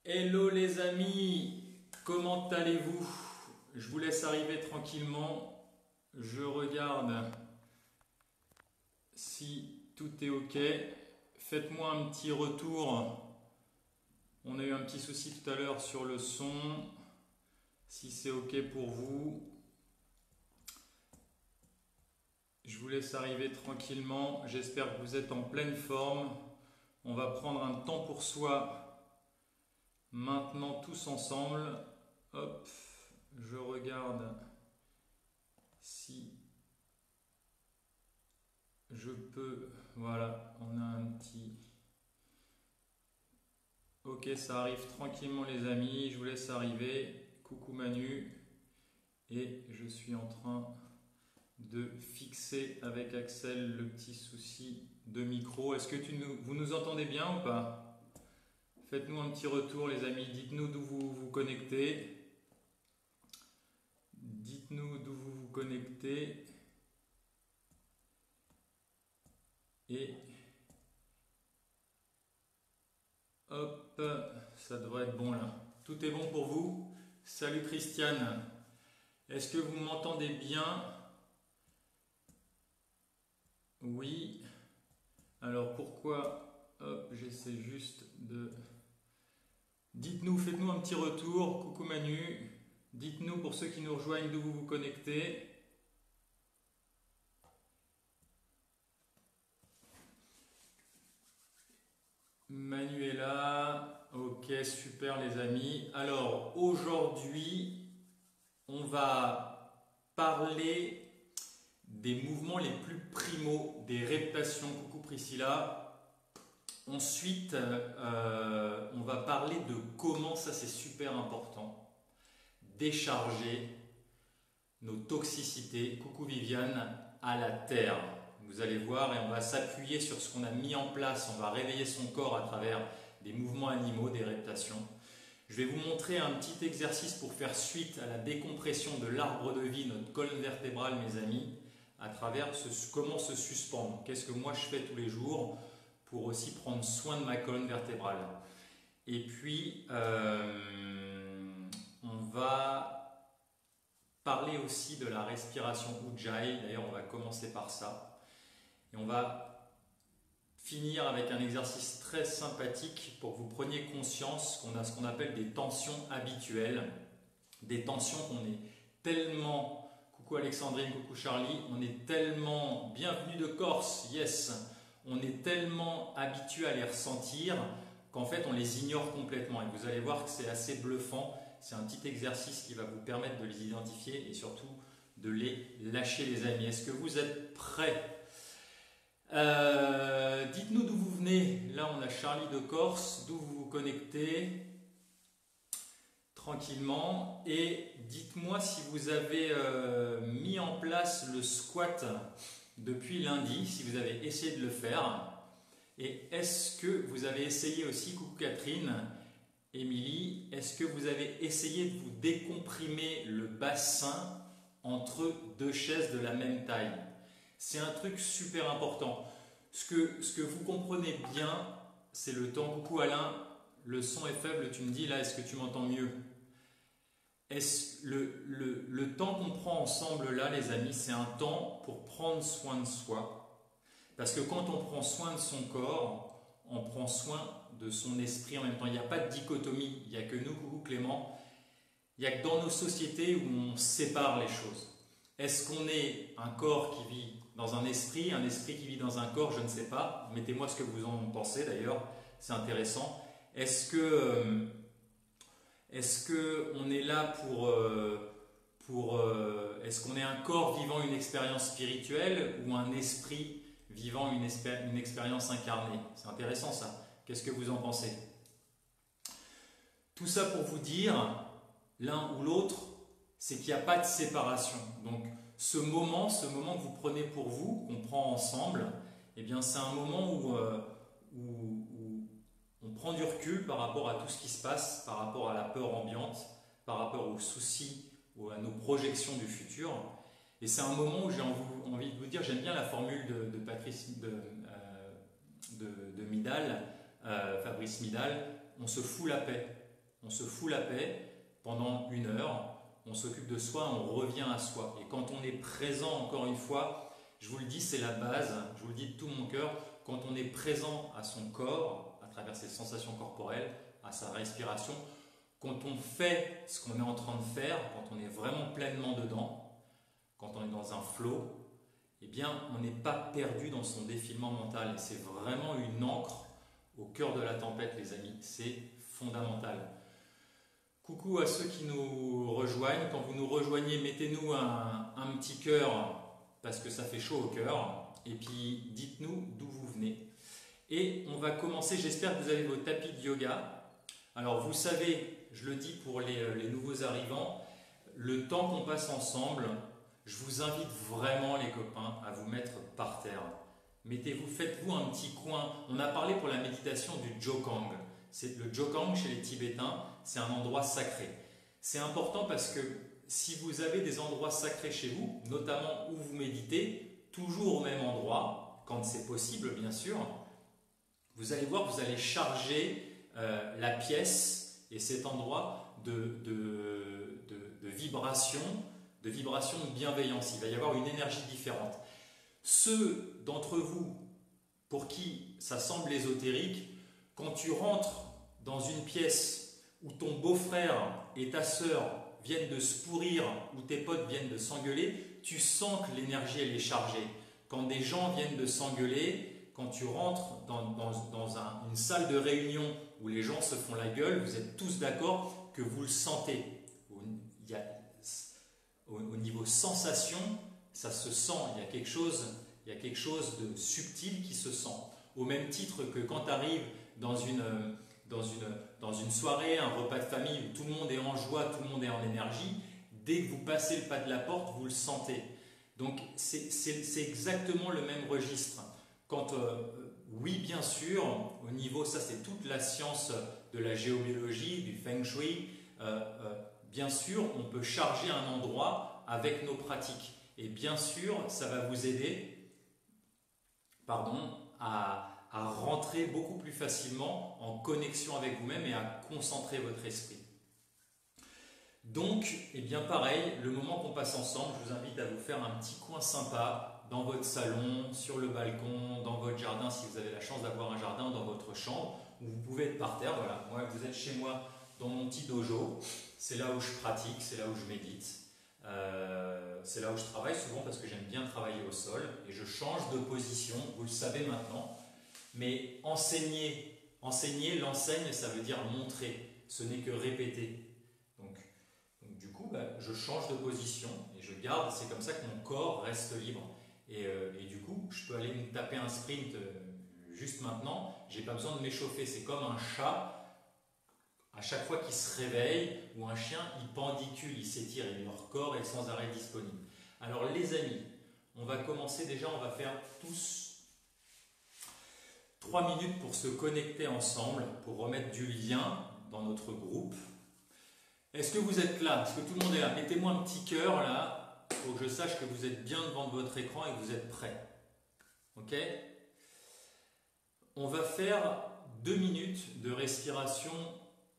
Hello les amis, comment allez-vous? Je vous laisse arriver tranquillement. Je regarde si tout est OK. Faites-moi un petit retour. On a eu un petit souci tout à l'heure sur le son. Si c'est OK pour vous. Je vous laisse arriver tranquillement. J'espère que vous êtes en pleine forme. On va prendre un temps pour soi maintenant tous ensemble. Hop, je regarde si je peux. Voilà, on a un petit. Ok, ça arrive tranquillement les amis. Je vous laisse arriver. Coucou Manu. Et je suis en train de fixer avec Axel le petit souci de micro. Est-ce que vous nous entendez bien ou pas? Faites-nous un petit retour les amis. Dites-nous d'où vous vous connectez. Dites-nous d'où vous vous connectez. Et hop, ça devrait être bon là. Tout est bon pour vous? Salut Christiane. Est-ce que vous m'entendez bien? Oui. Alors pourquoi? Hop, j'essaie juste de... Dites-nous, faites-nous un petit retour. Coucou Manu. Dites-nous pour ceux qui nous rejoignent d'où vous vous connectez. Manu est là. Ok, super les amis. Alors aujourd'hui, on va parler des mouvements les plus primaux, des reptations. Coucou Priscilla. Ensuite, on va parler de comment, ça c'est super important, décharger nos toxicités. Coucou Viviane, à la terre. Vous allez voir, et on va s'appuyer sur ce qu'on a mis en place. On va réveiller son corps à travers des mouvements animaux, des reptations. Je vais vous montrer un petit exercice pour faire suite à la décompression de l'arbre de vie, notre colonne vertébrale, mes amis, à travers comment se suspendre. Qu'est-ce que moi je fais tous les jours pour aussi prendre soin de ma colonne vertébrale. Et puis, on va parler aussi de la respiration Ujjayi. D'ailleurs, on va commencer par ça. Et on va finir avec un exercice très sympathique pour que vous preniez conscience qu'on a ce qu'on appelle des tensions habituelles. Des tensions qu'on est tellement... Coucou Alexandrine, coucou Charlie. On est tellement... Bienvenue de Corse, yes. On est tellement habitué à les ressentir qu'en fait on les ignore complètement. Et vous allez voir que c'est assez bluffant. C'est un petit exercice qui va vous permettre de les identifier et surtout de les lâcher les amis. Est-ce que vous êtes prêts? Dites-nous d'où vous venez. Là on a Charlie de Corse. D'où vous vous connectez tranquillement. Et dites-moi si vous avez mis en place le squat depuis lundi, si vous avez essayé de le faire. Et est-ce que vous avez essayé aussi, coucou Catherine, Émilie, est-ce que vous avez essayé de vous décomprimer le bassin entre deux chaises de la même taille? C'est un truc super important. Ce que vous comprenez bien, c'est le temps. Coucou Alain, le son est faible, tu me dis là, est-ce que tu m'entends mieux? Le temps qu'on prend ensemble là, les amis, c'est un temps pour prendre soin de soi. Parce que quand on prend soin de son corps, on prend soin de son esprit en même temps. Il n'y a pas de dichotomie. Il n'y a que nous, coucou Clément. Il n'y a que dans nos sociétés où on sépare les choses. Est-ce qu'on est un corps qui vit dans un esprit qui vit dans un corps? Je ne sais pas. Mettez-moi ce que vous en pensez d'ailleurs. C'est intéressant. Est-ce que on est là est-ce qu'on est un corps vivant une expérience spirituelle ou un esprit vivant une expérience incarnée? C'est intéressant ça. Qu'est-ce que vous en pensez? Tout ça pour vous dire, l'un ou l'autre, c'est qu'il n'y a pas de séparation. Donc ce moment que vous prenez pour vous, qu'on prend ensemble, eh bien c'est un moment où on prend du recul par rapport à tout ce qui se passe, par rapport à la peur ambiante, par rapport aux soucis ou à nos projections du futur. Et c'est un moment où j'ai envie de vous dire, j'aime bien la formule de Patrice de Midal, Fabrice Midal, on se fout la paix. on se fout la paix pendant 1 heure, on s'occupe de soi, on revient à soi. Et quand on est présent, encore une fois, je vous le dis, c'est la base, je vous le dis de tout mon cœur, quand on est présent à son corps, à travers ses sensations corporelles, à sa respiration, quand on fait ce qu'on est en train de faire, quand on est vraiment pleinement dedans, quand on est dans un flow, eh bien, on n'est pas perdu dans son défilement mental. Et c'est vraiment une ancre au cœur de la tempête, les amis. C'est fondamental. Coucou à ceux qui nous rejoignent. Quand vous nous rejoignez, mettez-nous un petit cœur parce que ça fait chaud au cœur. Et puis, dites-nous d'où vous venez. Et on va commencer. J'espère que vous avez vos tapis de yoga. Alors, vous savez, je le dis pour les nouveaux arrivants, le temps qu'on passe ensemble, je vous invite vraiment, les copains, à vous mettre par terre. Mettez-vous, faites-vous un petit coin. On a parlé pour la méditation du Jokang. Le Jokang chez les Tibétains, c'est un endroit sacré. C'est important parce que si vous avez des endroits sacrés chez vous, notamment où vous méditez, toujours au même endroit, quand c'est possible bien sûr, vous allez voir, vous allez charger la pièce et cet endroit de vibration, de bienveillance. Il va y avoir une énergie différente. Ceux d'entre vous pour qui ça semble ésotérique, quand tu rentres dans une pièce où ton beau-frère et ta sœur viennent de se pourrir, où tes potes viennent de s'engueuler, tu sens que l'énergie elle est chargée. Quand des gens viennent de s'engueuler, quand tu rentres dans une salle de réunion où les gens se font la gueule, vous êtes tous d'accord que vous le sentez. Au niveau sensation, ça se sent, il y a quelque chose de subtil qui se sent. Au même titre que quand tu arrives dans une soirée, un repas de famille où tout le monde est en joie, tout le monde est en énergie, dès que vous passez le pas de la porte, vous le sentez. Donc c'est exactement le même registre. Oui, bien sûr, au niveau, ça c'est toute la science de la géobiologie, du feng shui, bien sûr, on peut charger un endroit avec nos pratiques. Et bien sûr, ça va vous aider à rentrer beaucoup plus facilement en connexion avec vous-même et à concentrer votre esprit. Donc, eh bien pareil, le moment qu'on passe ensemble, je vous invite à vous faire un petit coin sympa dans votre salon, sur le balcon, dans votre jardin, si vous avez la chance d'avoir un jardin, dans votre chambre, où vous pouvez être par terre. Voilà, moi, vous êtes chez moi dans mon petit dojo, c'est là où je pratique, c'est là où je médite. C'est là où je travaille souvent parce que j'aime bien travailler au sol et je change de position, vous le savez maintenant. Mais enseigner, l'enseigne, ça veut dire montrer, ce n'est que répéter. Donc du coup, je change de position et je garde, c'est comme ça que mon corps reste libre. Et du coup, je peux aller me taper un sprint juste maintenant, j'ai pas besoin de m'échauffer. C'est comme un chat, à chaque fois qu'il se réveille, ou un chien, il pendicule, il s'étire et leur corps est sans arrêt disponible. Alors les amis, on va commencer déjà, on va faire tous 3 minutes pour se connecter ensemble, pour remettre du lien dans notre groupe. Est-ce que vous êtes là? Est-ce que tout le monde est là? Mettez-moi un petit cœur là, pour que je sache que vous êtes bien devant votre écran et que vous êtes prêts. Ok? On va faire 2 minutes de respiration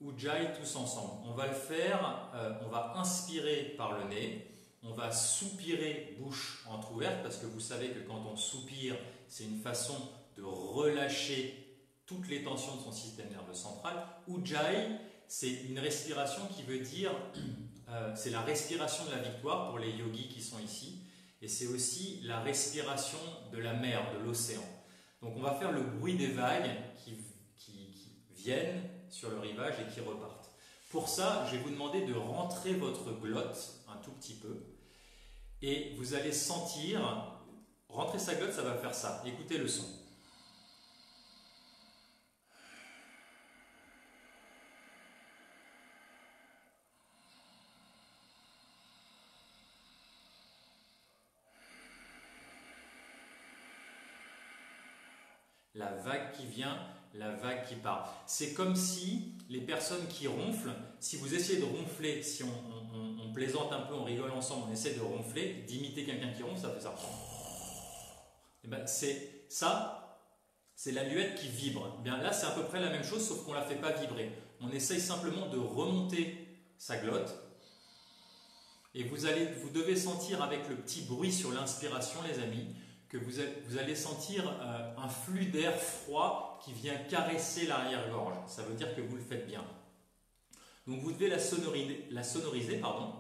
Ujjayi tous ensemble. On va le faire, on va inspirer par le nez, on va soupirer bouche entrouverte, parce que vous savez que quand on soupire, c'est une façon de relâcher toutes les tensions de son système nerveux central. Ujjayi, c'est une respiration qui veut dire, c'est la respiration de la victoire pour les yogis qui sont ici, et c'est aussi la respiration de la mer, de l'océan. Donc on va faire le bruit des vagues qui viennent sur le rivage et qui repartent. Pour ça, je vais vous demander de rentrer votre glotte un tout petit peu et vous allez sentir, rentrer sa glotte, ça va faire ça. Écoutez le son. La vague qui vient, la vague qui part. C'est comme si les personnes qui ronflent, si vous essayez de ronfler, si on plaisante un peu, on rigole ensemble, on essaie de ronfler, d'imiter quelqu'un qui ronfle, ça fait ça. Et ben c'est ça, c'est l'aluette qui vibre. Bien là, c'est à peu près la même chose, sauf qu'on ne la fait pas vibrer. On essaye simplement de remonter sa glotte. Et vous devez sentir avec le petit bruit sur l'inspiration, les amis, que vous allez sentir un flux d'air froid qui vient caresser l'arrière-gorge. Ça veut dire que vous le faites bien. Donc vous devez la sonoriser, pardon.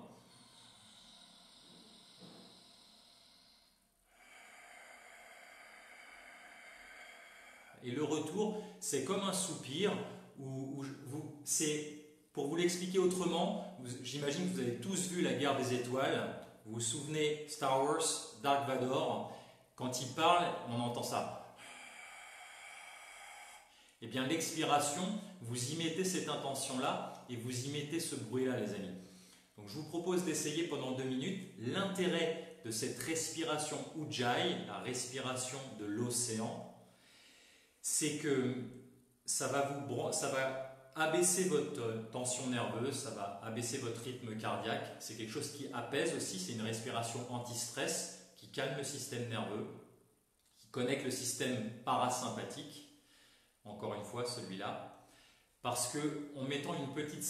Et le retour, c'est comme un soupir. Pour vous l'expliquer autrement, j'imagine que vous avez tous vu La Guerre des Étoiles. Vous vous souvenez Star Wars, Dark Vador, quand il parle, on entend ça. Eh bien, l'expiration, vous y mettez cette intention-là et vous y mettez ce bruit-là, les amis. Donc, je vous propose d'essayer pendant 2 minutes. L'intérêt de cette respiration Ujjayi, la respiration de l'océan, c'est que ça va abaisser votre tension nerveuse, ça va abaisser votre rythme cardiaque. C'est quelque chose qui apaise aussi, c'est une respiration anti-stress qui calme le système nerveux, qui connecte le système parasympathique, encore une fois celui-là, parce qu'en mettant une petite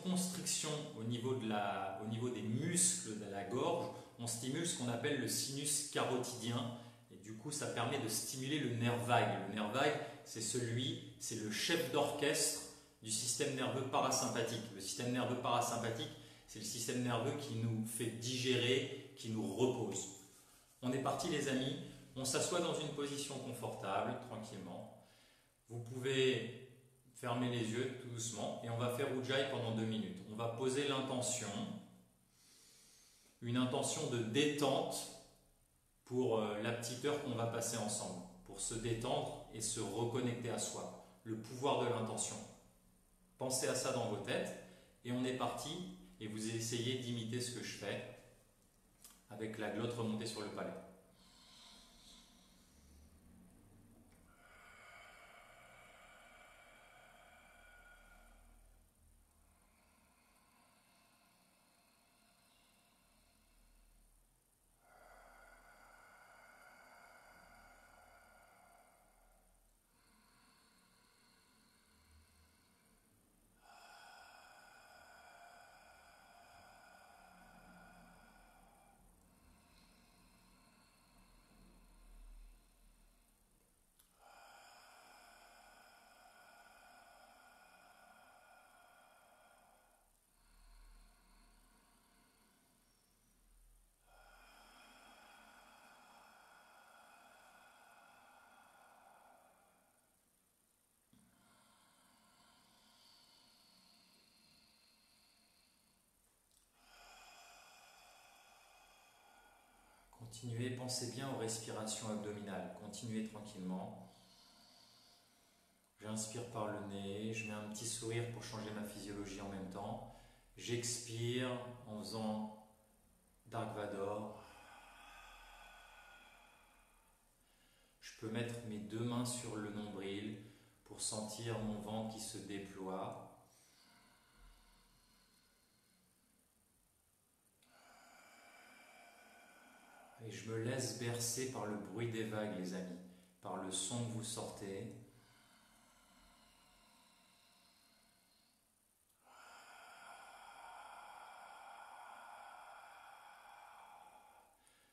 constriction au niveau des muscles de la gorge, on stimule ce qu'on appelle le sinus carotidien, et du coup ça permet de stimuler le nerf vague. Le nerf vague, c'est le chef d'orchestre du système nerveux parasympathique. Le système nerveux parasympathique, c'est le système nerveux qui nous fait digérer, qui nous repose. On est parti, les amis. On s'assoit dans une position confortable, tranquillement. Vous pouvez fermer les yeux tout doucement et on va faire Ujjayi pendant 2 minutes. On va poser l'intention, une intention de détente pour la petite heure qu'on va passer ensemble, pour se détendre et se reconnecter à soi. Le pouvoir de l'intention. Pensez à ça dans vos têtes et on est parti et vous essayez d'imiter ce que je fais avec la glotte remontée sur le palais. Continuez, pensez bien aux respirations abdominales. Continuez tranquillement. J'inspire par le nez, je mets un petit sourire pour changer ma physiologie en même temps. J'expire en faisant Dark Vador. Je peux mettre mes 2 mains sur le nombril pour sentir mon ventre qui se déploie. Et je me laisse bercer par le bruit des vagues, les amis, par le son que vous sortez.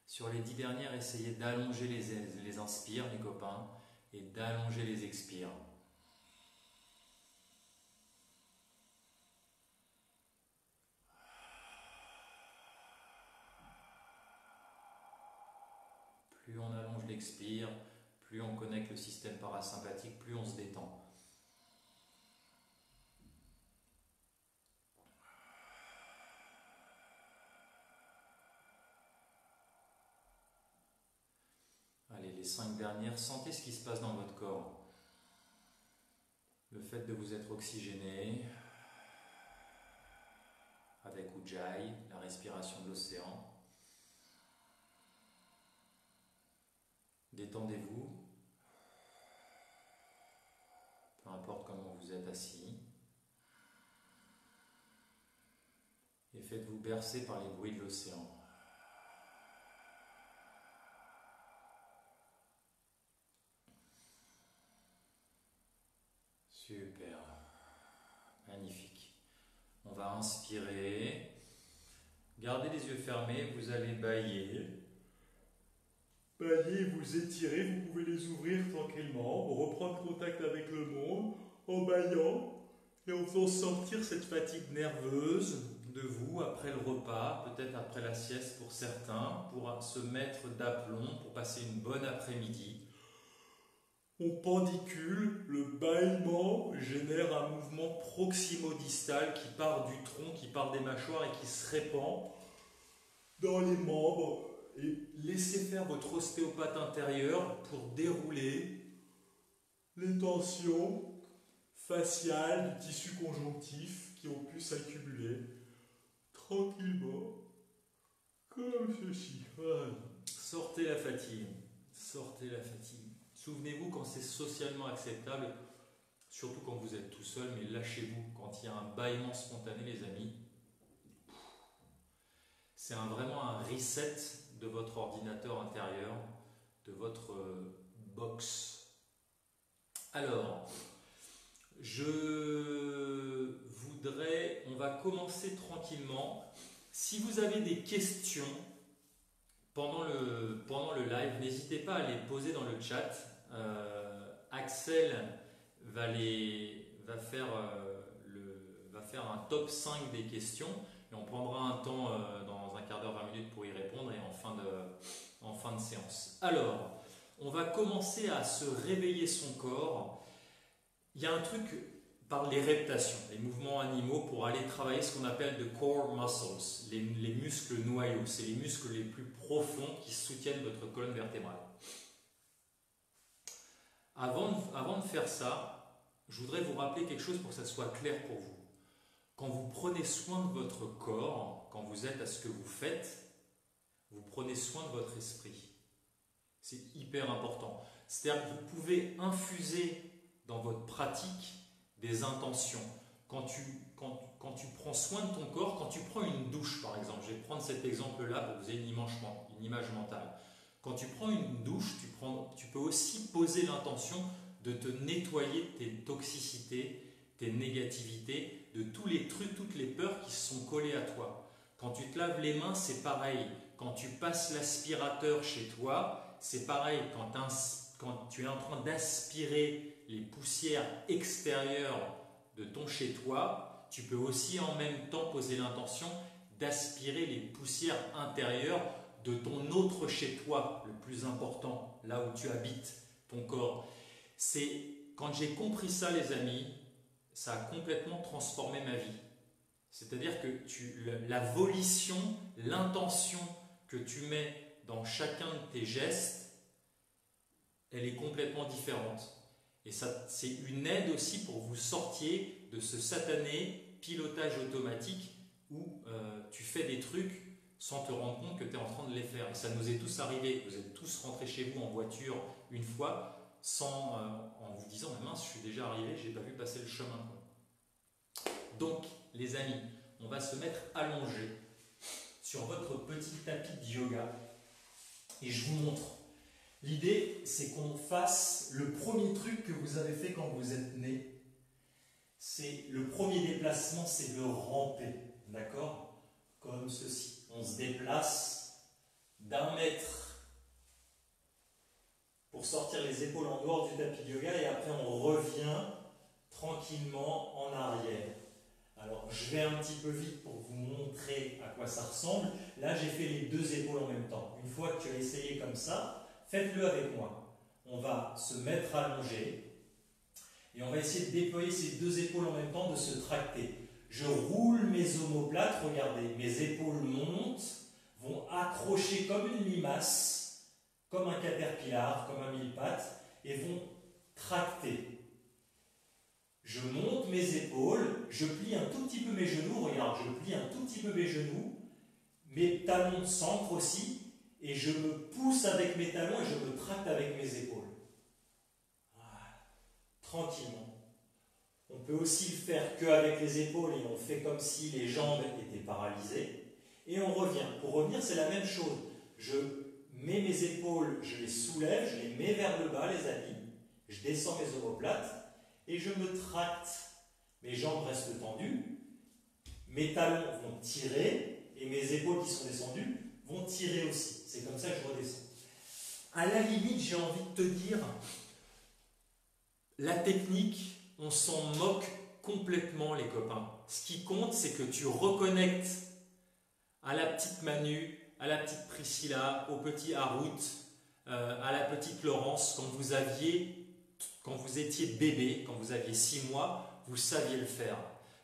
Sur les 10 dernières, essayez d'allonger les inspires, les copains, et d'allonger les expires. Plus on allonge l'expire, plus on connecte le système parasympathique, plus on se détend. Allez, les 5 dernières, sentez ce qui se passe dans votre corps. Le fait de vous être oxygéné avec Ujjayi, la respiration de l'océan. Détendez-vous, peu importe comment vous êtes assis, et faites-vous bercer par les bruits de l'océan. inspirez. Gardez les yeux fermés, vous allez bâiller. Bâiller, vous étirez, vous pouvez les ouvrir tranquillement, reprendre contact avec le monde en bâillant et en faisant sortir cette fatigue nerveuse de vous après le repas, peut-être après la sieste pour certains, pour se mettre d'aplomb, pour passer une bonne après-midi. On pendicule, le bâillement génère un mouvement proximo-distal qui part du tronc, qui part des mâchoires et qui se répand dans les membres. Et laissez faire votre ostéopathe intérieur pour dérouler les tensions faciales du tissu conjonctif qui ont pu s'accumuler tranquillement, comme ceci. Voilà. Sortez la fatigue. Sortez la fatigue. Souvenez-vous quand c'est socialement acceptable, surtout quand vous êtes tout seul, mais lâchez-vous quand il y a un bâillement spontané, les amis. C'est vraiment un reset de votre ordinateur intérieur, de votre box. Alors, on va commencer tranquillement. Si vous avez des questions pendant le live, n'hésitez pas à les poser dans le chat. Axel va faire un top 5 des questions et on prendra un temps dans un quart d'heure, 20 minutes pour y répondre et en fin de séance. Alors, on va commencer à se réveiller son corps. Il y a un truc par les reptations, les mouvements animaux pour aller travailler ce qu'on appelle the core muscles, les muscles noyaux. C'est les muscles les plus profonds qui soutiennent votre colonne vertébrale. Avant de faire ça, je voudrais vous rappeler quelque chose pour que ça soit clair pour vous. Quand vous prenez soin de votre corps, quand vous êtes à ce que vous faites, vous prenez soin de votre esprit. C'est hyper important. C'est-à-dire que vous pouvez infuser dans votre pratique des intentions. Quand tu prends soin de ton corps, quand tu prends une douche par exemple, je vais prendre cet exemple-là pour que vous ayez une image mentale. Quand tu prends une douche, tu peux aussi poser l'intention de te nettoyer tes toxicités, tes négativités, de tous les trucs, toutes les peurs qui se sont collées à toi. Quand tu te laves les mains, c'est pareil. Quand tu passes l'aspirateur chez toi, c'est pareil. Quand tu es en train d'aspirer les poussières extérieures de ton chez toi, tu peux aussi en même temps poser l'intention d'aspirer les poussières intérieures de ton autre chez toi, le plus important, là où tu habites, ton corps. Quand j'ai compris ça, les amis, ça a complètement transformé ma vie. C'est-à-dire que la volition, l'intention que tu mets dans chacun de tes gestes, elle est complètement différente. Et ça, c'est une aide aussi pour vous sortiez de ce satané pilotage automatique où tu fais des trucs sans te rendre compte que tu es en train de les faire. Et ça nous est tous arrivé. Vous êtes tous rentrés chez vous en voiture une fois en vous disant « mince, je suis déjà arrivé, je n'ai pas vu passer le chemin. » Donc, les amis, on va se mettre allongé sur votre petit tapis de yoga et je vous montre. L'idée, c'est qu'on fasse le premier truc que vous avez fait quand vous êtes né. C'est le premier déplacement, c'est de ramper, d'accord? Comme ceci. On se déplace d'1 mètre pour sortir les épaules en dehors du tapis de yoga et après on revient tranquillement en arrière. Alors, je vais un petit peu vite pour vous montrer à quoi ça ressemble. Là, j'ai fait les 2 épaules en même temps. Une fois que tu as essayé comme ça, faites-le avec moi. On va se mettre allongé et on va essayer de déployer ces 2 épaules en même temps, de se tracter. Je roule mes omoplates, regardez, mes épaules montent, vont accrocher comme une limace, comme un caterpillar, comme un mille-pattes, et vont tracter. Je monte mes épaules, je plie un tout petit peu mes genoux, regarde, je plie un tout petit peu mes genoux, mes talons s'ancrent aussi, et je me pousse avec mes talons et je me tracte avec mes épaules. Voilà. Tranquillement. On peut aussi le faire qu'avec les épaules et on fait comme si les jambes étaient paralysées. Et on revient. Pour revenir, c'est la même chose. Je mets mes épaules, je les soulève, je les mets vers le bas, les amis. Je descends mes omoplates et je me tracte. Mes jambes restent tendues. mes talons vont tirer et mes épaules qui sont descendues vont tirer aussi. C'est comme ça que je redescends. À la limite, j'ai envie de te dire, la technique, on s'en moque complètement les copains. Ce qui compte, c'est que tu reconnectes à la petite Manu, à la petite Priscilla, au petit Harout, à la petite Laurence, quand vous étiez bébé, quand vous aviez 6 mois, vous saviez le faire.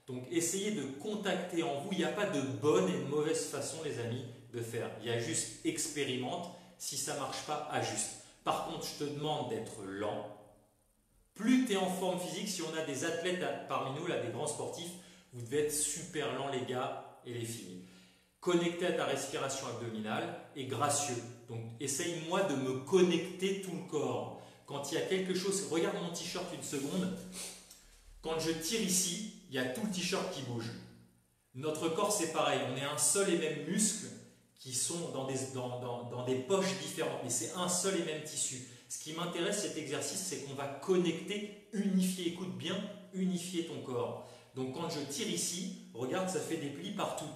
Donc essayez de contacter en vous, il n'y a pas de bonne et de mauvaise façon les amis de faire. Il y a juste expérimente, si ça ne marche pas, ajuste. Par contre, je te demande d'être lent. Plus tu es en forme physique, si on a des athlètes parmi nous, là, des grands sportifs, vous devez être super lents les gars et les filles. Connecté à ta respiration abdominale et gracieux. Donc essaye-moi de me connecter tout le corps. Quand il y a quelque chose, regarde mon t-shirt une seconde. Quand je tire ici, il y a tout le t-shirt qui bouge. Notre corps c'est pareil, on est un seul et même muscle qui sont dans des poches différentes, mais c'est un seul et même tissu. Ce qui m'intéresse cet exercice, c'est qu'on va connecter, unifier, écoute bien, unifier ton corps. Donc quand je tire ici, regarde, ça fait des plis partout.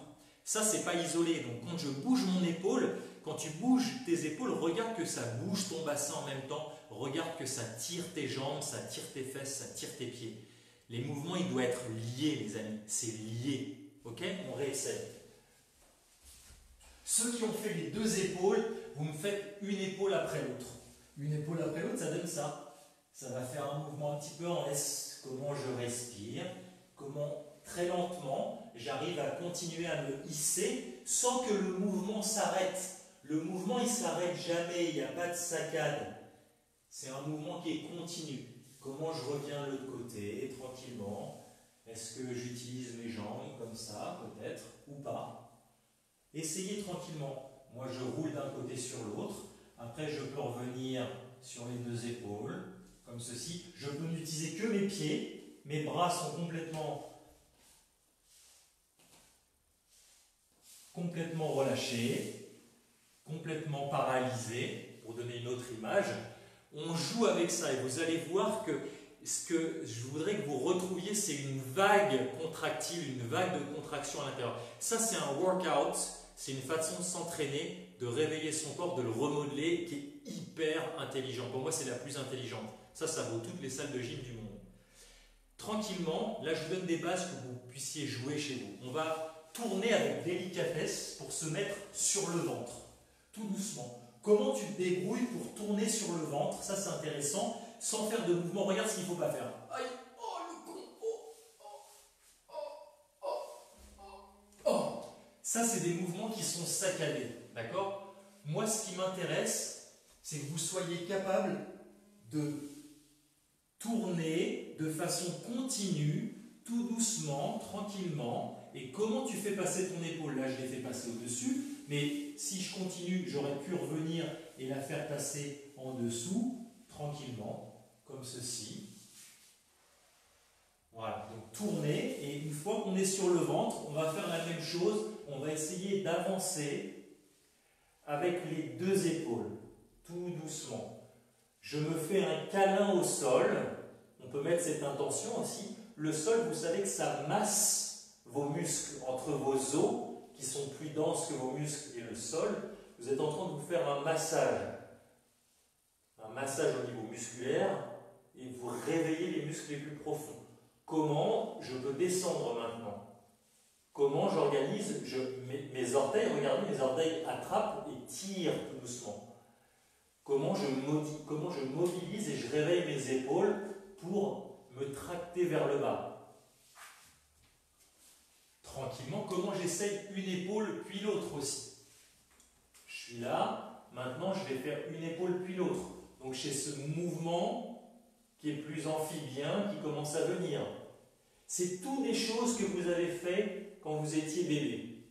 Ça, c'est pas isolé. Donc quand je bouge mon épaule, quand tu bouges tes épaules, regarde que ça bouge ton bassin en même temps. Regarde que ça tire tes jambes, ça tire tes fesses, ça tire tes pieds. Les mouvements, ils doivent être liés, les amis. C'est lié. Ok? On réessaye. Ceux qui ont fait les 2 épaules, vous me faites une épaule après l'autre. Une épaule après l'autre, ça donne ça. Ça va faire un mouvement un petit peu en S. Comment je respire, comment très lentement, j'arrive à continuer à me hisser sans que le mouvement s'arrête. Le mouvement, il ne s'arrête jamais, il n'y a pas de saccade. C'est un mouvement qui est continu. Comment je reviens de l'autre côté, tranquillement. Est-ce que j'utilise mes jambes comme ça, peut-être, ou pas? Essayez tranquillement. Moi, je roule d'un côté sur l'autre. Après, je peux revenir sur les 2 épaules, comme ceci. Je peux n'utiliser que mes pieds. Mes bras sont complètement relâchés, complètement paralysés, pour donner une autre image. On joue avec ça et vous allez voir que ce que je voudrais que vous retrouviez, c'est une vague contractile, une vague de contraction à l'intérieur. Ça, c'est un workout, c'est une façon de s'entraîner, de réveiller son corps, de le remodeler, qui est hyper intelligent. Pour moi, c'est la plus intelligente. Ça vaut toutes les salles de gym du monde. Tranquillement, là, je vous donne des bases que vous puissiez jouer chez vous. On va tourner avec délicatesse pour se mettre sur le ventre, tout doucement. Comment tu te débrouilles pour tourner sur le ventre? Ça, c'est intéressant, sans faire de mouvement. Regarde ce qu'il ne faut pas faire. Aïe, oh, le con, oh. Ça, c'est des mouvements qui sont saccadés, d'accord? Moi, ce qui m'intéresse, c'est que vous soyez capable de tourner de façon continue, tout doucement, tranquillement. Et comment tu fais passer ton épaule? Là, je l'ai fait passer au-dessus, mais si je continue, j'aurais pu revenir et la faire passer en dessous, tranquillement, comme ceci. Voilà, donc tourner, et une fois qu'on est sur le ventre, on va faire la même chose, on va essayer d'avancer avec les 2 épaules, tout doucement. Je me fais un câlin au sol, on peut mettre cette intention aussi. Le sol, vous savez que ça masse vos muscles entre vos os, qui sont plus denses que vos muscles, et le sol. Vous êtes en train de vous faire un massage au niveau musculaire, et vous réveillez les muscles les plus profonds. Comment je peux descendre maintenant? Comment j'organise mes orteils? Regardez, mes orteils attrapent et tirent tout doucement. Comment je mobilise et je réveille mes épaules pour me tracter vers le bas? Tranquillement, comment j'essaye une épaule puis l'autre aussi? Je suis là, maintenant je vais faire une épaule puis l'autre. Donc j'ai ce mouvement qui est plus amphibien, qui commence à venir. C'est toutes des choses que vous avez fait quand vous étiez bébé.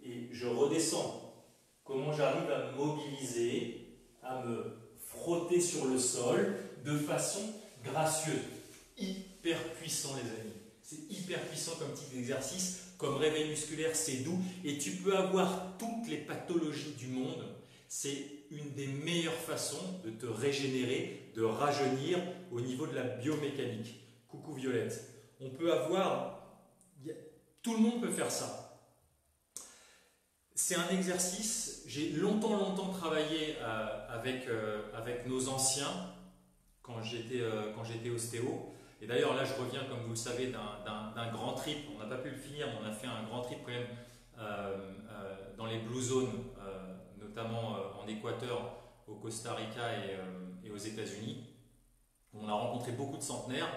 Et je redescends. Comment j'arrive à me mobiliser, à me frotter sur le sol de façon gracieuse. Hyper puissant les amis. C'est hyper puissant comme type d'exercice, comme réveil musculaire, c'est doux. Et tu peux avoir toutes les pathologies du monde. C'est une des meilleures façons de te régénérer, de rajeunir au niveau de la biomécanique. Coucou Violette. On peut avoir Tout le monde peut faire ça. C'est un exercice, j'ai longtemps travaillé avec nos anciens quand j'étais ostéo. Et d'ailleurs là je reviens, comme vous le savez, d'un grand trip. On n'a pas pu le finir, mais on a fait un grand trip quand même dans les Blue Zones, notamment en Équateur, au Costa Rica et aux États-Unis. On a rencontré beaucoup de centenaires.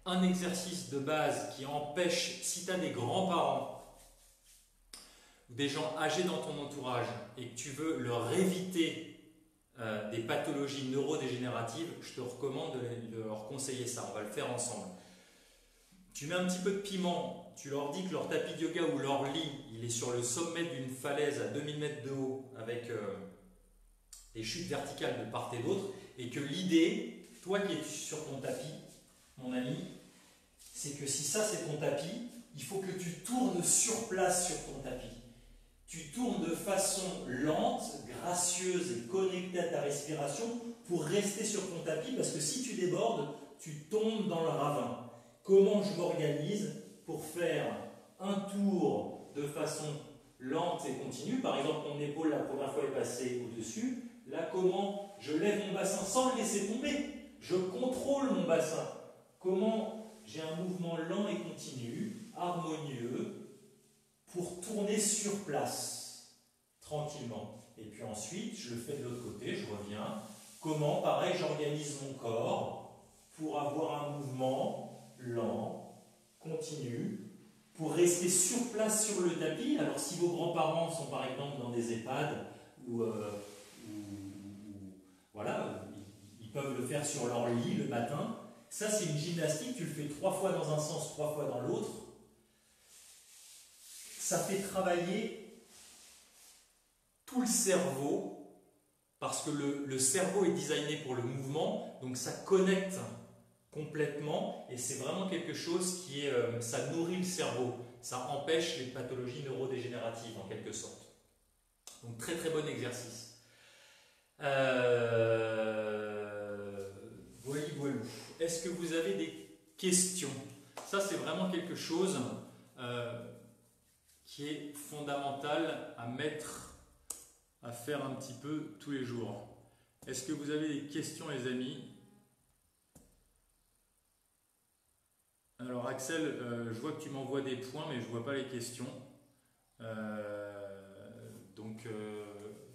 Un exercice de base qui empêche, si tu as des grands-parents ou des gens âgés dans ton entourage et que tu veux leur éviter des pathologies neurodégénératives, je te recommande de leur conseiller ça. On va le faire ensemble. Tu mets un petit peu de piment, tu leur dis que leur tapis de yoga ou leur lit, il est sur le sommet d'une falaise à 2000 mètres de haut avec des chutes verticales de part et d'autre, et que l'idée, toi qui es sur ton tapis, mon ami, c'est que si ça c'est ton tapis, il faut que tu tournes sur place sur ton tapis. Tu tournes de façon lente, gracieuse et connectée à ta respiration pour rester sur ton tapis, parce que si tu débordes, tu tombes dans le ravin. Comment je m'organise pour faire un tour de façon lente et continue? Par exemple, mon épaule la première fois est passée au-dessus. Là, comment je lève mon bassin sans le laisser tomber? Je contrôle mon bassin. Comment j'ai un mouvement lent et continu, harmonieux, pour tourner sur place, tranquillement. Et puis ensuite, je le fais de l'autre côté, je reviens. Comment, pareil, j'organise mon corps pour avoir un mouvement lent, continu, pour rester sur place sur le tapis. Alors si vos grands-parents sont par exemple dans des EHPAD ou voilà, ils peuvent le faire sur leur lit le matin. Ça c'est une gymnastique, tu le fais 3 fois dans un sens, 3 fois dans l'autre. Ça fait travailler tout le cerveau, parce que le cerveau est designé pour le mouvement, donc ça connecte complètement, et c'est vraiment quelque chose qui est, ça nourrit le cerveau, ça empêche les pathologies neurodégénératives en quelque sorte. Donc très bon exercice. Voilà. Est-ce que vous avez des questions? Ça c'est vraiment quelque chose qui est fondamental à faire un petit peu tous les jours. Est-ce que vous avez des questions, les amis? Alors Axel, je vois que tu m'envoies des points, mais je ne vois pas les questions.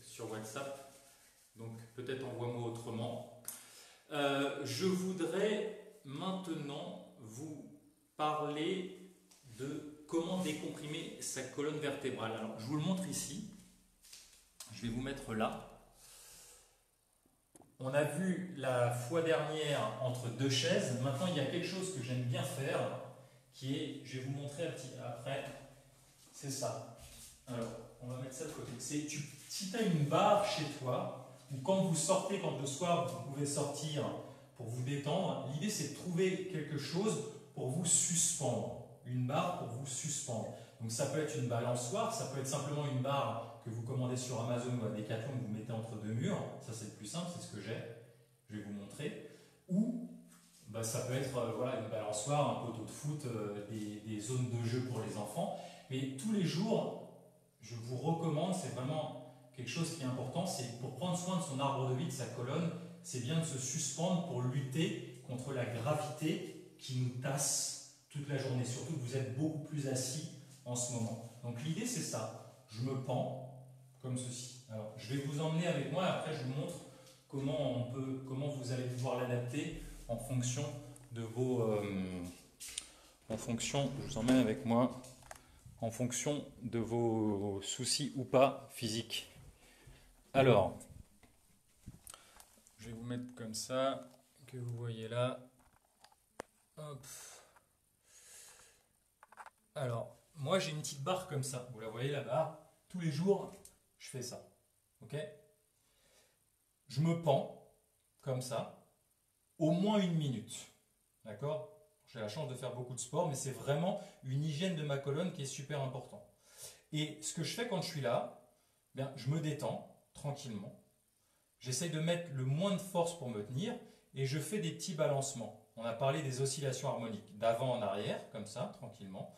Sur WhatsApp. Donc peut-être envoie-moi autrement. Je voudrais maintenant vous parler de comment décomprimer sa colonne vertébrale. Alors je vous le montre ici. Je vais vous mettre là. On a vu la fois dernière entre deux chaises. Maintenant, il y a quelque chose que j'aime bien faire, qui est, je vais vous montrer après, c'est ça. Alors, on va mettre ça de côté. Si tu as une barre chez toi, ou quand vous sortez, quand le soir, vous pouvez sortir pour vous détendre, l'idée c'est de trouver quelque chose pour vous suspendre. Une barre pour vous suspendre. Donc ça peut être une balançoire, ça peut être simplement une barre que vous commandez sur Amazon ou à Decathlon, que vous mettez entre deux murs. Ça c'est le plus simple, c'est ce que j'ai. Je vais vous montrer. Ou ça peut être voilà, une balançoire, un poteau de foot, des zones de jeu pour les enfants. Mais tous les jours, je vous recommande, c'est vraiment quelque chose qui est important, c'est pour prendre soin de son arbre de vie, de sa colonne, c'est bien de se suspendre pour lutter contre la gravité qui nous tasse toute la journée. Surtout que vous êtes beaucoup plus assis en ce moment. Donc l'idée c'est ça. Je me pends comme ceci. Alors je vais vous emmener avec moi et après je vous montre comment vous allez pouvoir l'adapter en fonction de vos je vous emmène avec moi en fonction de vos soucis ou pas physiques. Alors, je vais vous mettre comme ça, que vous voyez là. Hop. Alors, moi j'ai une petite barre comme ça. Vous la voyez la barre? Tous les jours, je fais ça. Ok? Je me pends comme ça, au moins 1 minute. D'accord? J'ai la chance de faire beaucoup de sport, mais c'est vraiment une hygiène de ma colonne qui est super important. Et ce que je fais quand je suis là, bien, je me détends tranquillement. J'essaye de mettre le moins de force pour me tenir et je fais des petits balancements. On a parlé des oscillations harmoniques, d'avant en arrière, comme ça, tranquillement.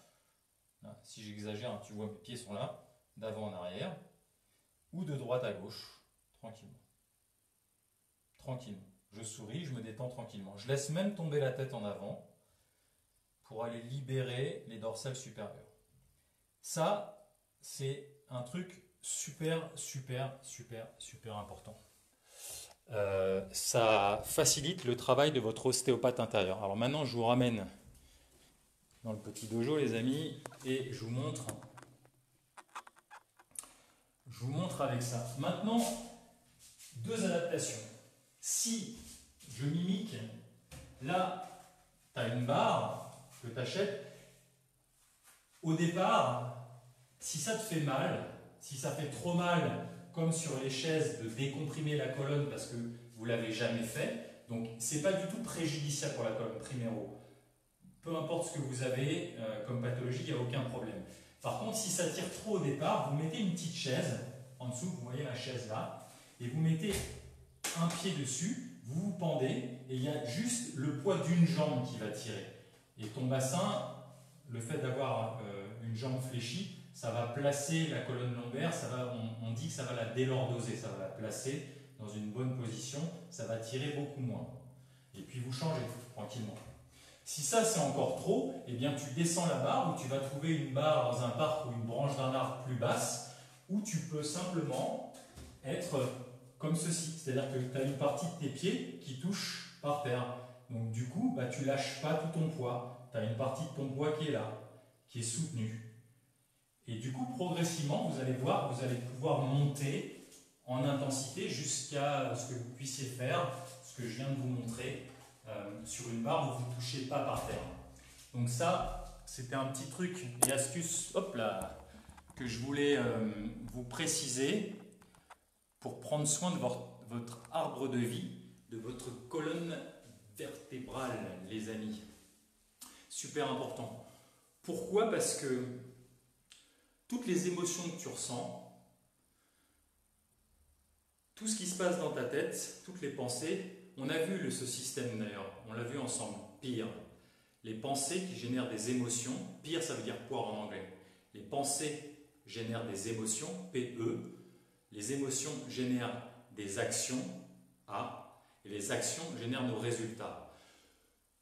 Là, si j'exagère, tu vois mes pieds sont là, d'avant en arrière, ou de droite à gauche, tranquillement. Tranquillement. Je souris, je me détends tranquillement. Je laisse même tomber la tête en avant pour aller libérer les dorsales supérieures. Ça, c'est un truc super important. Ça facilite le travail de votre ostéopathe intérieur. Alors maintenant, je vous ramène dans le petit dojo, les amis, et je vous montre avec ça. Maintenant, deux adaptations. Si je mimique, là, tu as une barre que tu achètes. Au départ, si ça te fait mal, si ça fait trop mal, comme sur les chaises, de décomprimer la colonne parce que vous ne l'avez jamais fait, donc ce n'est pas du tout préjudiciable pour la colonne priméro. Peu importe ce que vous avez comme pathologie, il n'y a aucun problème. Par contre, si ça tire trop au départ, vous mettez une petite chaise en dessous, vous voyez la chaise là, et vous mettez un pied dessus, vous vous pendez, et il y a juste le poids d'une jambe qui va tirer. Et ton bassin, le fait d'avoir une jambe fléchie, ça va placer la colonne lombaire, on dit que ça va la délordoser, ça va la placer dans une bonne position, ça va tirer beaucoup moins. Et puis vous changez tranquillement. Si ça c'est encore trop, eh bien tu descends la barre, ou tu vas trouver une barre dans un parc ou une branche d'un arbre plus basse, où tu peux simplement être comme ceci. C'est-à-dire que tu as une partie de tes pieds qui touche par terre. Donc du coup, tu ne lâches pas tout ton poids. Tu as une partie de ton poids qui est là, qui est soutenue. Et du coup, progressivement, vous allez voir, vous allez pouvoir monter en intensité jusqu'à ce que vous puissiez faire ce que je viens de vous montrer sur une barre où vous ne touchez pas par terre. Donc ça, c'était un petit truc et astuce, hop là, que je voulais vous préciser pour prendre soin de votre arbre de vie, de votre colonne vertébrale, les amis. Super important. Pourquoi? Parce que toutes les émotions que tu ressens, tout ce qui se passe dans ta tête, toutes les pensées, on a vu ce système d'ailleurs, on l'a vu ensemble, pire. Les pensées qui génèrent des émotions, pire ça veut dire poire en anglais. Les pensées génèrent des émotions, PE. Les émotions génèrent des actions, A. Et les actions génèrent nos résultats.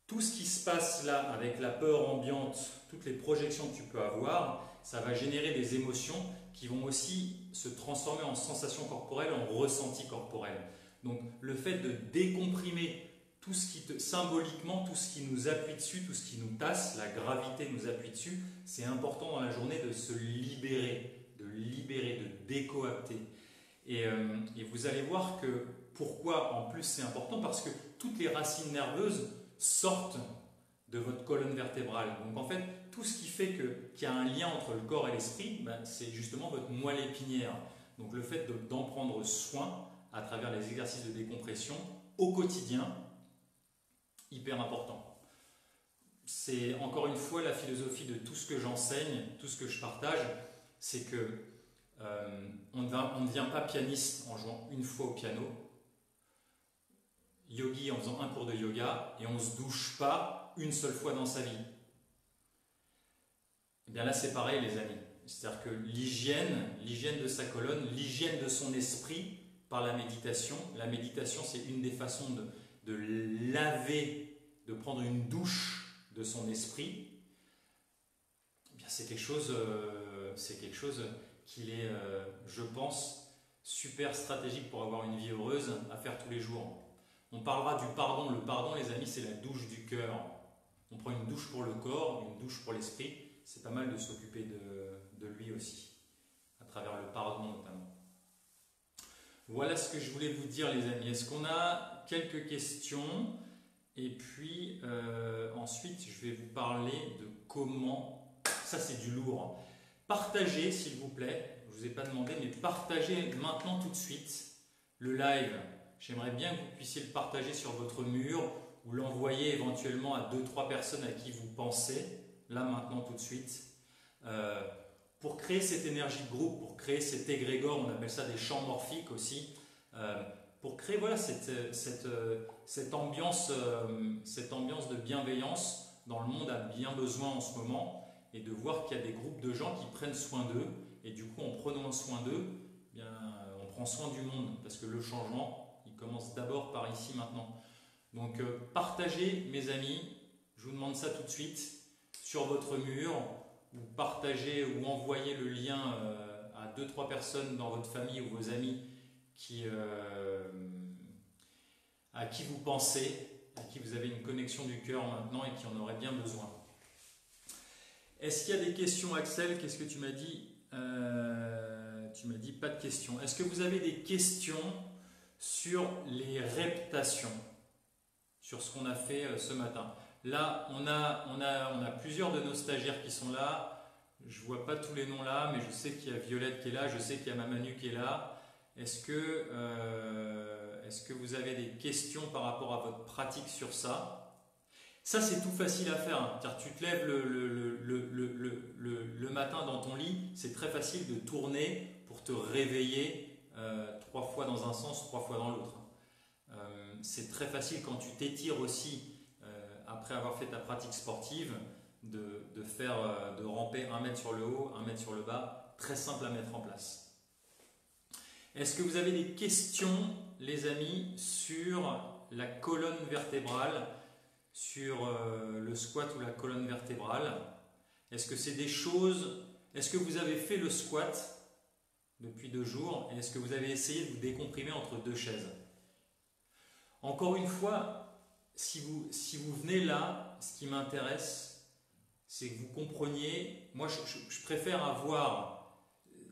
Tout ce qui se passe là avec la peur ambiante, toutes les projections que tu peux avoir, ça va générer des émotions qui vont aussi se transformer en sensations corporelles, en ressentis corporels. Donc le fait de décomprimer tout ce qui symboliquement, tout ce qui nous appuie dessus, tout ce qui nous tasse, la gravité nous appuie dessus, c'est important dans la journée de se libérer, de décoapter. Et vous allez voir que pourquoi en plus c'est important, parce que toutes les racines nerveuses sortent de votre colonne vertébrale. Donc en fait, tout ce qui fait qu'il y a un lien entre le corps et l'esprit, c'est justement votre moelle épinière. Donc le fait d'en prendre soin à travers les exercices de décompression au quotidien, hyper important. C'est encore une fois la philosophie de tout ce que j'enseigne, tout ce que je partage, c'est que on ne devient pas pianiste en jouant une fois au piano, yogi en faisant un cours de yoga, et on ne se douche pas une seule fois dans sa vie. Et bien là c'est pareil les amis, c'est-à-dire que l'hygiène de sa colonne, l'hygiène de son esprit par la méditation c'est une des façons de laver, de prendre une douche de son esprit. Eh bien c'est quelque chose qui est, je pense, super stratégique pour avoir une vie heureuse à faire tous les jours. On parlera du pardon. Le pardon, les amis, c'est la douche du cœur. On prend une douche pour le corps, une douche pour l'esprit. C'est pas mal de s'occuper de lui aussi, à travers le pardon notamment. Voilà ce que je voulais vous dire, les amis. Est-ce qu'on a quelques questions? Et puis, ensuite, je vais vous parler de comment... Ça, c'est du lourd. Partagez, s'il vous plaît. Je ne vous ai pas demandé, mais partagez maintenant tout de suite le live. J'aimerais bien que vous puissiez le partager sur votre mur ou l'envoyer éventuellement à 2-3 personnes à qui vous pensez, là maintenant tout de suite, pour créer cette énergie de groupe, pour créer cet égrégore, on appelle ça des champs morphiques aussi, pour créer voilà, cette ambiance de bienveillance dont le monde a bien besoin en ce moment. et de voir qu'il y a des groupes de gens qui prennent soin d'eux. Et du coup, en prenant soin d'eux, eh bien, on prend soin du monde parce que le changement, il commence d'abord par ici maintenant. Donc, partagez, mes amis, je vous demande ça tout de suite, sur votre mur, ou partagez ou envoyez le lien à 2-3 personnes dans votre famille ou vos amis à qui vous pensez, à qui vous avez une connexion du cœur maintenant et qui en auraient bien besoin. Est-ce qu'il y a des questions, Axel? Qu'est-ce que tu m'as dit? Tu m'as dit pas de questions. Est-ce que vous avez des questions sur les reptations, sur ce qu'on a fait ce matin? Là, on a plusieurs de nos stagiaires qui sont là. Je ne vois pas tous les noms là, mais je sais qu'il y a Violette qui est là, je sais qu'il y a Mamanu qui est là. Est-ce que vous avez des questions par rapport à votre pratique sur ça? Ça, c'est tout facile à faire, hein, car tu te lèves le matin dans ton lit, c'est très facile de tourner pour te réveiller 3 fois dans un sens, 3 fois dans l'autre. C'est très facile quand tu t'étires aussi, après avoir fait ta pratique sportive, de ramper 1 mètre sur le haut, 1 mètre sur le bas, très simple à mettre en place. Est-ce que vous avez des questions, les amis, sur la colonne vertébrale, sur le squat ou la colonne vertébrale? Est-ce que c'est des choses... Est-ce que vous avez fait le squat depuis 2 jours et est-ce que vous avez essayé de vous décomprimer entre 2 chaises? Encore une fois, si vous venez là, ce qui m'intéresse, c'est que vous compreniez... Moi, je préfère avoir...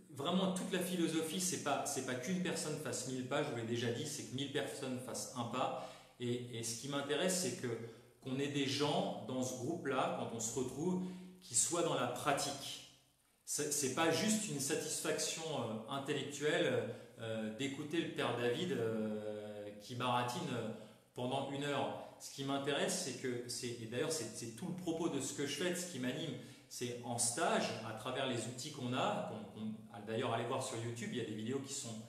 Vraiment, toute la philosophie, c'est pas qu'une personne fasse 1000 pas, je vous l'ai déjà dit, c'est que 1000 personnes fassent un pas. Et ce qui m'intéresse, c'est qu'on ait des gens dans ce groupe-là, quand on se retrouve, qui soient dans la pratique. C'est pas juste une satisfaction intellectuelle d'écouter le père David qui baratine pendant 1 heure. Ce qui m'intéresse, c'est que, et d'ailleurs c'est tout le propos de ce que je fais, de ce qui m'anime, c'est en stage, à travers les outils qu'on a, d'ailleurs allez voir sur YouTube, il y a des vidéos qui sont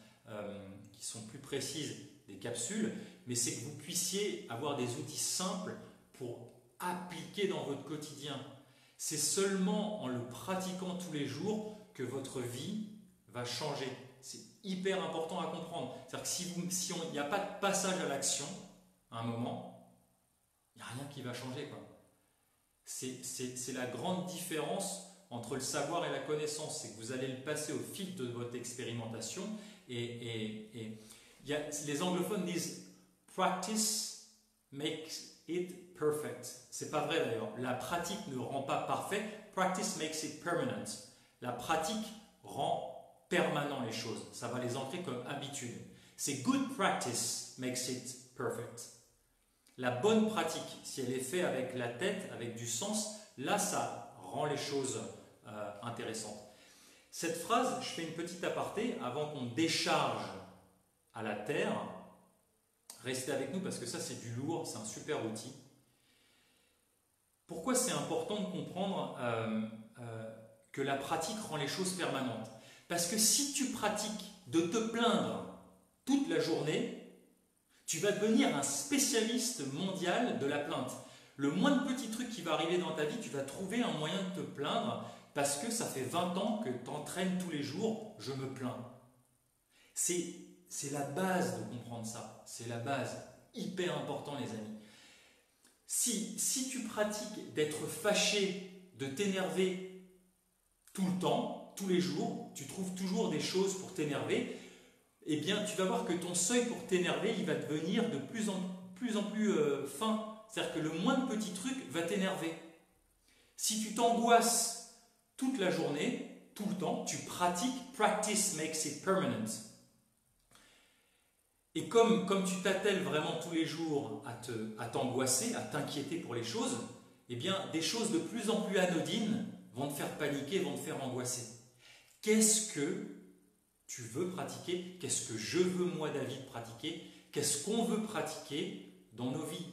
plus précises, des capsules, mais c'est que vous puissiez avoir des outils simples pour appliquer dans votre quotidien. C'est seulement en le pratiquant tous les jours que votre vie va changer. C'est hyper important à comprendre. C'est-à-dire que si il n'y a pas de passage à l'action, à un moment, il n'y a rien qui va changer, quoi. C'est la grande différence entre le savoir et la connaissance. C'est que vous allez le passer au fil de votre expérimentation. Les anglophones disent « practice makes it perfect ». C'est pas vrai d'ailleurs. La pratique ne rend pas parfait. « Practice makes it permanent ». La pratique rend permanent les choses. Ça va les ancrer comme habitude. C'est « good practice makes it perfect ». La bonne pratique, si elle est faite avec la tête, avec du sens, là, ça rend les choses intéressantes. Cette phrase, je fais une petite aparté avant qu'on décharge à la terre. Restez avec nous parce que ça, c'est du lourd, c'est un super outil. Pourquoi c'est important de comprendre que la pratique rend les choses permanentes? Parce que si tu pratiques de te plaindre toute la journée, tu vas devenir un spécialiste mondial de la plainte. Le moindre petit truc qui va arriver dans ta vie, tu vas trouver un moyen de te plaindre parce que ça fait 20 ans que tu entraînes tous les jours, je me plains. C'est la base de comprendre ça. C'est la base. Hyper important, les amis. Si tu pratiques d'être fâché, de t'énerver tout le temps, tous les jours, tu trouves toujours des choses pour t'énerver, eh bien, tu vas voir que ton seuil pour t'énerver, il va devenir de plus en plus fin. C'est-à-dire que le moindre petit truc va t'énerver. Si tu t'angoisses toute la journée, tout le temps, tu pratiques, practice makes it permanent. Et comme tu t'attelles vraiment tous les jours à t'angoisser, à t'inquiéter pour les choses, eh bien, des choses de plus en plus anodines vont te faire paniquer, vont te faire angoisser. Qu'est-ce que tu veux pratiquer? Qu'est-ce que je veux, moi, David, pratiquer? Qu'est-ce qu'on veut pratiquer dans nos vies?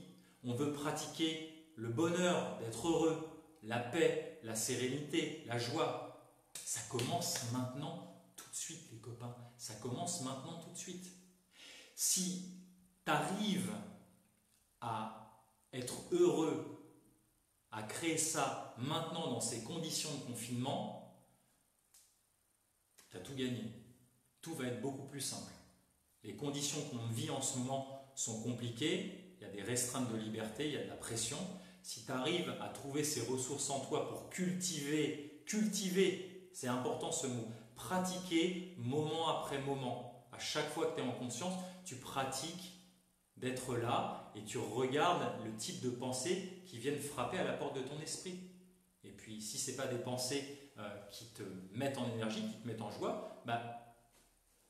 On veut pratiquer le bonheur, d'être heureux, la paix, la sérénité, la joie. Ça commence maintenant, tout de suite, les copains. Ça commence maintenant, tout de suite. Si tu arrives à être heureux, à créer ça maintenant dans ces conditions de confinement, tu as tout gagné. Tout va être beaucoup plus simple. Les conditions qu'on vit en ce moment sont compliquées, il y a des restreintes de liberté, il y a de la pression. Si tu arrives à trouver ces ressources en toi pour cultiver, c'est important ce mot, pratiquer moment après moment. À chaque fois que tu es en conscience, tu pratiques d'être là et tu regardes le type de pensées qui viennent frapper à la porte de ton esprit. Et puis, si ce n'est pas des pensées qui te mettent en énergie, qui te mettent en joie,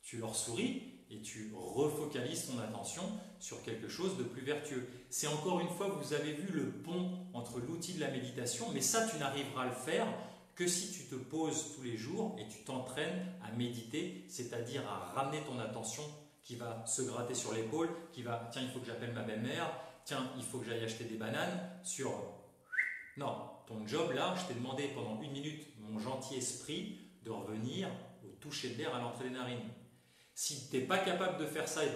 tu leur souris et tu refocalises ton attention sur quelque chose de plus vertueux. C'est encore une fois, vous avez vu le pont entre l'outil de la méditation, mais ça, tu n'arriveras à le faire que si tu te poses tous les jours et tu t'entraînes à méditer, c'est-à-dire à ramener ton attention qui va se gratter sur l'épaule, qui va, tiens, il faut que j'appelle ma belle-mère, tiens, il faut que j'aille acheter des bananes, sur... Non, ton job là, je t'ai demandé pendant 1 minute, mon gentil esprit, de revenir au toucher de l'air à l'entrée des narines. Si tu n'es pas capable de faire ça et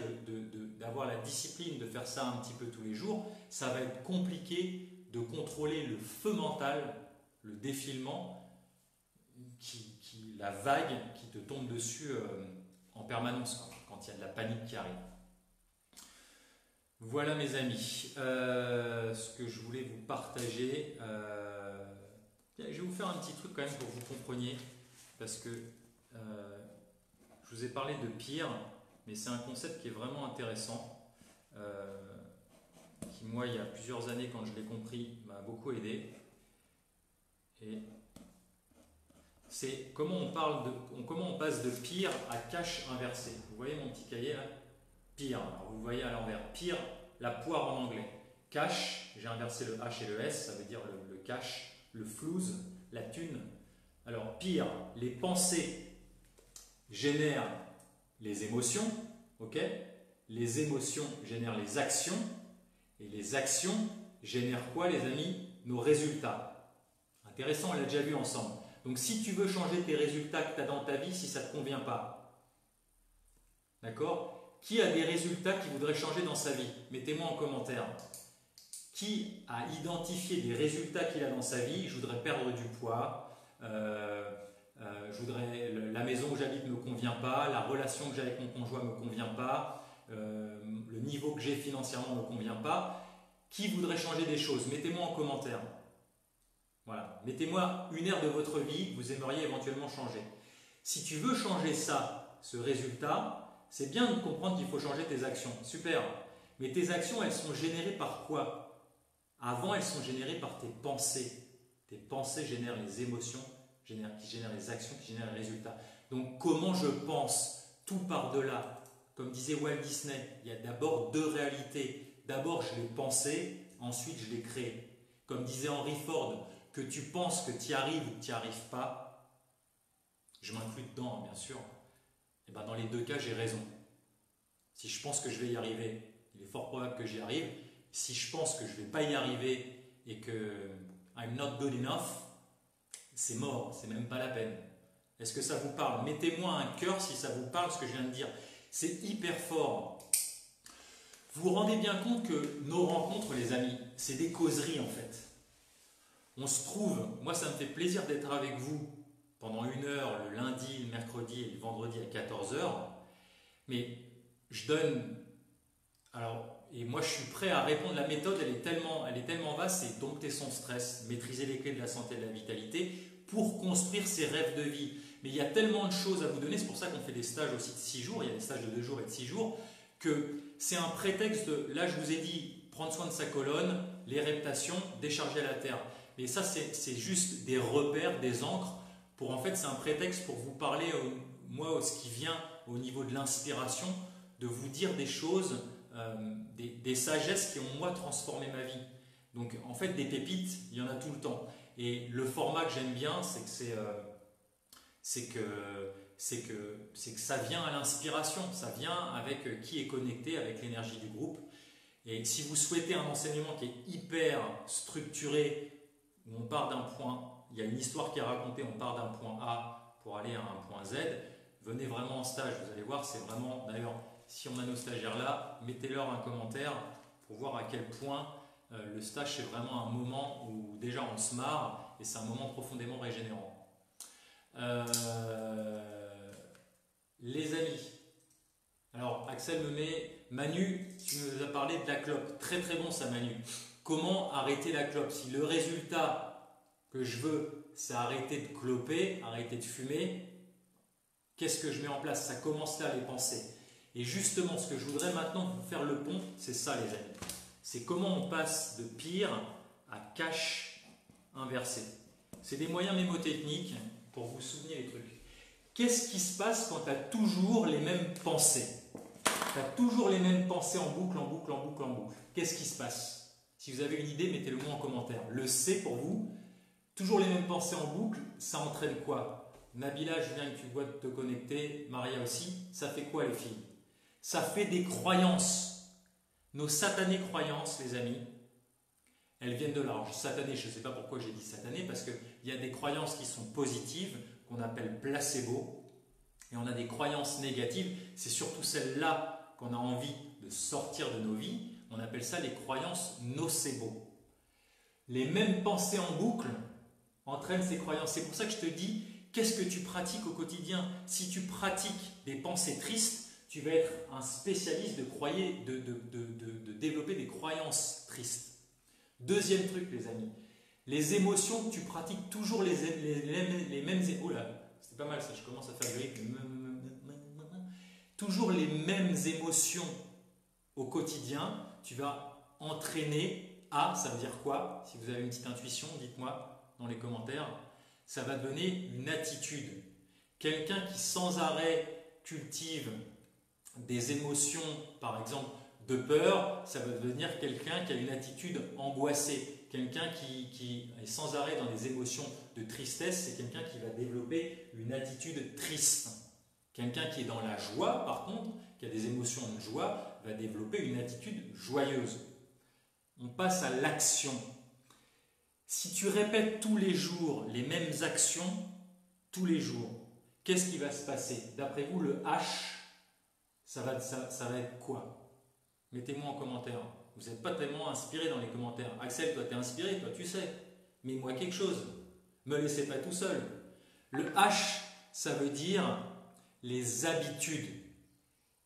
d'avoir la discipline de faire ça un petit peu tous les jours, ça va être compliqué de contrôler le feu mental, le défilement, la vague qui te tombe dessus en permanence, quand il y a de la panique qui arrive. Voilà mes amis, ce que je voulais vous partager. Je vais vous faire un petit truc quand même pour que vous compreniez, parce que je vous ai parlé de pire, mais c'est un concept qui est vraiment intéressant, qui moi il y a plusieurs années quand je l'ai compris m'a beaucoup aidé. Et c'est comment on passe de pire à cache inversé. Vous voyez mon petit cahier là? Pire, alors vous le voyez à l'envers. Pire, la poire en anglais. Cash, j'ai inversé le H et le S, ça veut dire le cash, le flouze, la thune. Alors pire, les pensées génèrent les émotions, ok? Les émotions génèrent les actions, et les actions génèrent quoi les amis? Nos résultats. Intéressant, on l'a déjà vu ensemble. Donc si tu veux changer tes résultats que tu as dans ta vie, si ça ne te convient pas, d'accord? Qui a des résultats qu'il voudrait changer dans sa vie? Mettez-moi en commentaire. Qui a identifié des résultats qu'il a dans sa vie? Je voudrais perdre du poids, la maison où j'habite ne me convient pas, la relation que j'ai avec mon conjoint ne me convient pas, le niveau que j'ai financièrement ne me convient pas. Qui voudrait changer des choses? Mettez-moi en commentaire. Voilà. Mettez-moi une ère de votre vie que vous aimeriez éventuellement changer. Si tu veux changer ça, ce résultat, c'est bien de comprendre qu'il faut changer tes actions. Super. Mais tes actions, elles sont générées par quoi? Avant, elles sont générées par tes pensées. Tes pensées génèrent les émotions, qui génèrent les actions, qui génèrent les résultats. Donc, comment je pense? Tout par-delà. Comme disait Walt Disney, il y a d'abord 2 réalités. D'abord, je l'ai pensé, ensuite, je l'ai créé. Comme disait Henry Ford, que tu penses que tu y arrives ou que tu n'y arrives pas, je m'inclus dedans, bien sûr, et dans les 2 cas, j'ai raison. Si je pense que je vais y arriver, il est fort probable que j'y arrive. Si je pense que je ne vais pas y arriver et que I'm not good enough, c'est mort, c'est même pas la peine. Est-ce que ça vous parle? Mettez-moi un cœur si ça vous parle, ce que je viens de dire. C'est hyper fort. Vous vous rendez bien compte que nos rencontres, les amis, c'est des causeries en fait. On se trouve, moi ça me fait plaisir d'être avec vous pendant 1 heure le lundi, le mercredi et le vendredi à 14h, mais je donne, et moi je suis prêt à répondre. La méthode elle est tellement vaste, c'est dompter son stress, maîtriser les clés de la santé et de la vitalité pour construire ses rêves de vie. Mais il y a tellement de choses à vous donner, c'est pour ça qu'on fait des stages aussi de 6 jours, il y a des stages de 2 jours et de 6 jours, que c'est un prétexte là je vous ai dit, prendre soin de sa colonne, les reptations, décharger à la terre. Mais ça c'est juste des repères, des ancres, pour en fait c'est un prétexte pour vous parler, moi ce qui vient au niveau de l'inspiration, de vous dire des choses, des sagesses qui ont moi transformé ma vie. Donc en fait des pépites, il y en a tout le temps. Et le format que j'aime bien, c'est que ça vient à l'inspiration, ça vient avec qui est connecté, avec l'énergie du groupe. Et si vous souhaitez un enseignement qui est hyper structuré, où on part d'un point, il y a une histoire qui est racontée, on part d'un point A pour aller à un point Z, venez vraiment en stage, vous allez voir, c'est vraiment, d'ailleurs, si on a nos stagiaires là, mettez-leur un commentaire pour voir à quel point Le stage, c'est vraiment un moment où déjà on se marre et c'est un moment profondément régénérant. Les amis, alors Axel me met, Manu, tu nous as parlé de la clope, très très bon ça Manu. Comment arrêter la clope? Si le résultat que je veux, c'est arrêter de cloper, arrêter de fumer, qu'est-ce que je mets en place? Ça commence là les pensées. Et justement, ce que je voudrais maintenant vous faire le pont, c'est ça les amis. C'est comment on passe de pire à cache inversé. C'est des moyens mémotechniques pour vous souvenir les trucs. Qu'est-ce qui se passe quand tu as toujours les mêmes pensées? Tu as toujours les mêmes pensées en boucle, en boucle, en boucle, en boucle. Qu'est-ce qui se passe? Si vous avez une idée, mettez-le moi en commentaire. Le C pour vous, toujours les mêmes pensées en boucle, ça entraîne quoi? Nabila, je viens que tu vois de te connecter, Maria aussi, ça fait quoi les filles? Ça fait des croyances. Nos satanées croyances, les amis, elles viennent de là. Alors, satanées, je ne sais pas pourquoi j'ai dit satanées, parce qu'il y a des croyances qui sont positives, qu'on appelle placebo, et on a des croyances négatives, c'est surtout celles-là qu'on a envie de sortir de nos vies, on appelle ça les croyances nocebo. Les mêmes pensées en boucle entraînent ces croyances. C'est pour ça que je te dis, qu'est-ce que tu pratiques au quotidien? Si tu pratiques des pensées tristes, tu vas être un spécialiste de développer des croyances tristes. Deuxième truc, les amis, les émotions, tu pratiques toujours les mêmes... Oh là, c'est pas mal ça, je commence à faire du rythme. Toujours les mêmes émotions au quotidien, tu vas entraîner à, ça veut dire quoi? Si vous avez une petite intuition, dites-moi dans les commentaires. Ça va donner une attitude. Quelqu'un qui sans arrêt cultive des émotions, par exemple de peur, ça va devenir quelqu'un qui a une attitude angoissée. Quelqu'un qui est sans arrêt dans des émotions de tristesse, c'est quelqu'un qui va développer une attitude triste. Quelqu'un qui est dans la joie, par contre, qui a des émotions de joie, va développer une attitude joyeuse. On passe à l'action. Si tu répètes tous les jours les mêmes actions, tous les jours, qu'est-ce qui va se passer? D'après vous, le H, ça va être quoi? Mettez-moi en commentaire. Vous n'êtes pas tellement inspiré dans les commentaires. Axel, toi, tu es inspiré, toi, tu sais. Mets-moi quelque chose. Ne me laissez pas tout seul. Le H, ça veut dire les habitudes.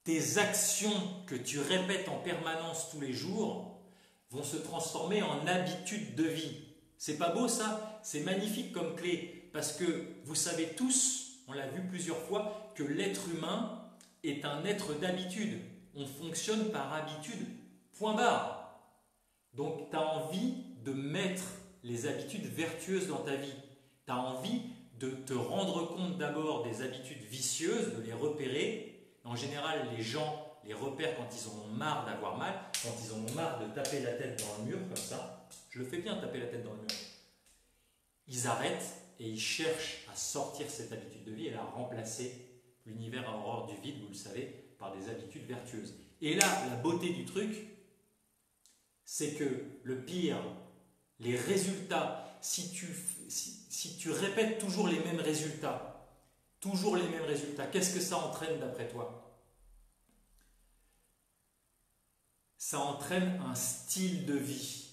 Tes actions que tu répètes en permanence tous les jours vont se transformer en habitudes de vie. C'est pas beau ça? C'est magnifique comme clé. Parce que vous savez tous, on l'a vu plusieurs fois, que l'être humain est un être d'habitude. On fonctionne par habitude, point barre. Donc tu as envie de mettre les habitudes vertueuses dans ta vie. Tu as envie de te rendre compte d'abord des habitudes vicieuses, de les repérer. En général, les gens les repèrent quand ils en ont marre d'avoir mal, quand ils en ont marre de taper la tête dans le mur, comme ça. Je le fais bien, taper la tête dans le mur. Ils arrêtent et ils cherchent à sortir cette habitude de vie et à remplacer l'univers à horreur du vide, vous le savez, par des habitudes vertueuses. Et là, la beauté du truc, c'est que le pire, les résultats, si tu répètes toujours les mêmes résultats, qu'est-ce que ça entraîne d'après toi? Ça entraîne un style de vie,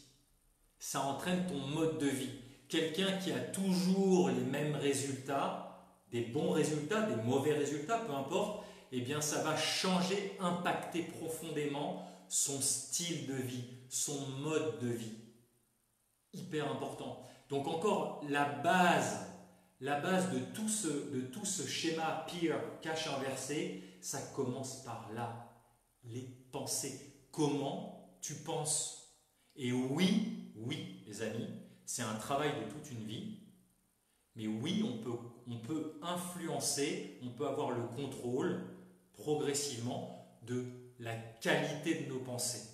ça entraîne ton mode de vie. Quelqu'un qui a toujours les mêmes résultats, des bons résultats, des mauvais résultats, peu importe, eh bien ça va changer, impacter profondément son style de vie, son mode de vie. Hyper important. Donc encore la base de tout ce schéma peer, cache inversé, ça commence par là. Les pensées. Comment tu penses? Et oui, les amis, c'est un travail de toute une vie. Mais oui, on peut influencer, on peut avoir le contrôle progressivement de la qualité de nos pensées.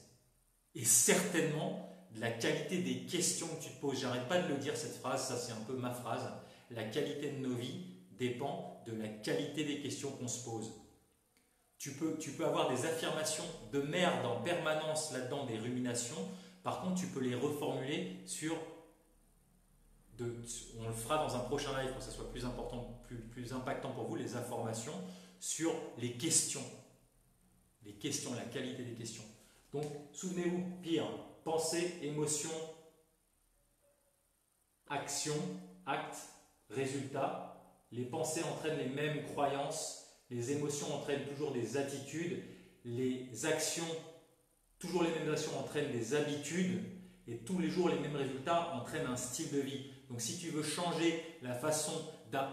Et certainement de la qualité des questions que tu te poses. J'arrête pas de le dire cette phrase, ça c'est un peu ma phrase. La qualité de nos vies dépend de la qualité des questions qu'on se pose. Tu peux avoir des affirmations de merde en permanence là-dedans, des ruminations. Par contre, tu peux les reformuler sur... on le fera dans un prochain live pour que ça soit plus important, plus impactant pour vous, les informations sur les questions. Les questions, la qualité des questions. Donc, souvenez-vous, pire, pensée, émotion, action, acte, résultat. Les pensées entraînent les mêmes croyances, les émotions entraînent toujours des attitudes, les actions, toujours les mêmes actions entraînent des habitudes, et tous les jours les mêmes résultats entraînent un style de vie. Donc si tu veux changer la façon,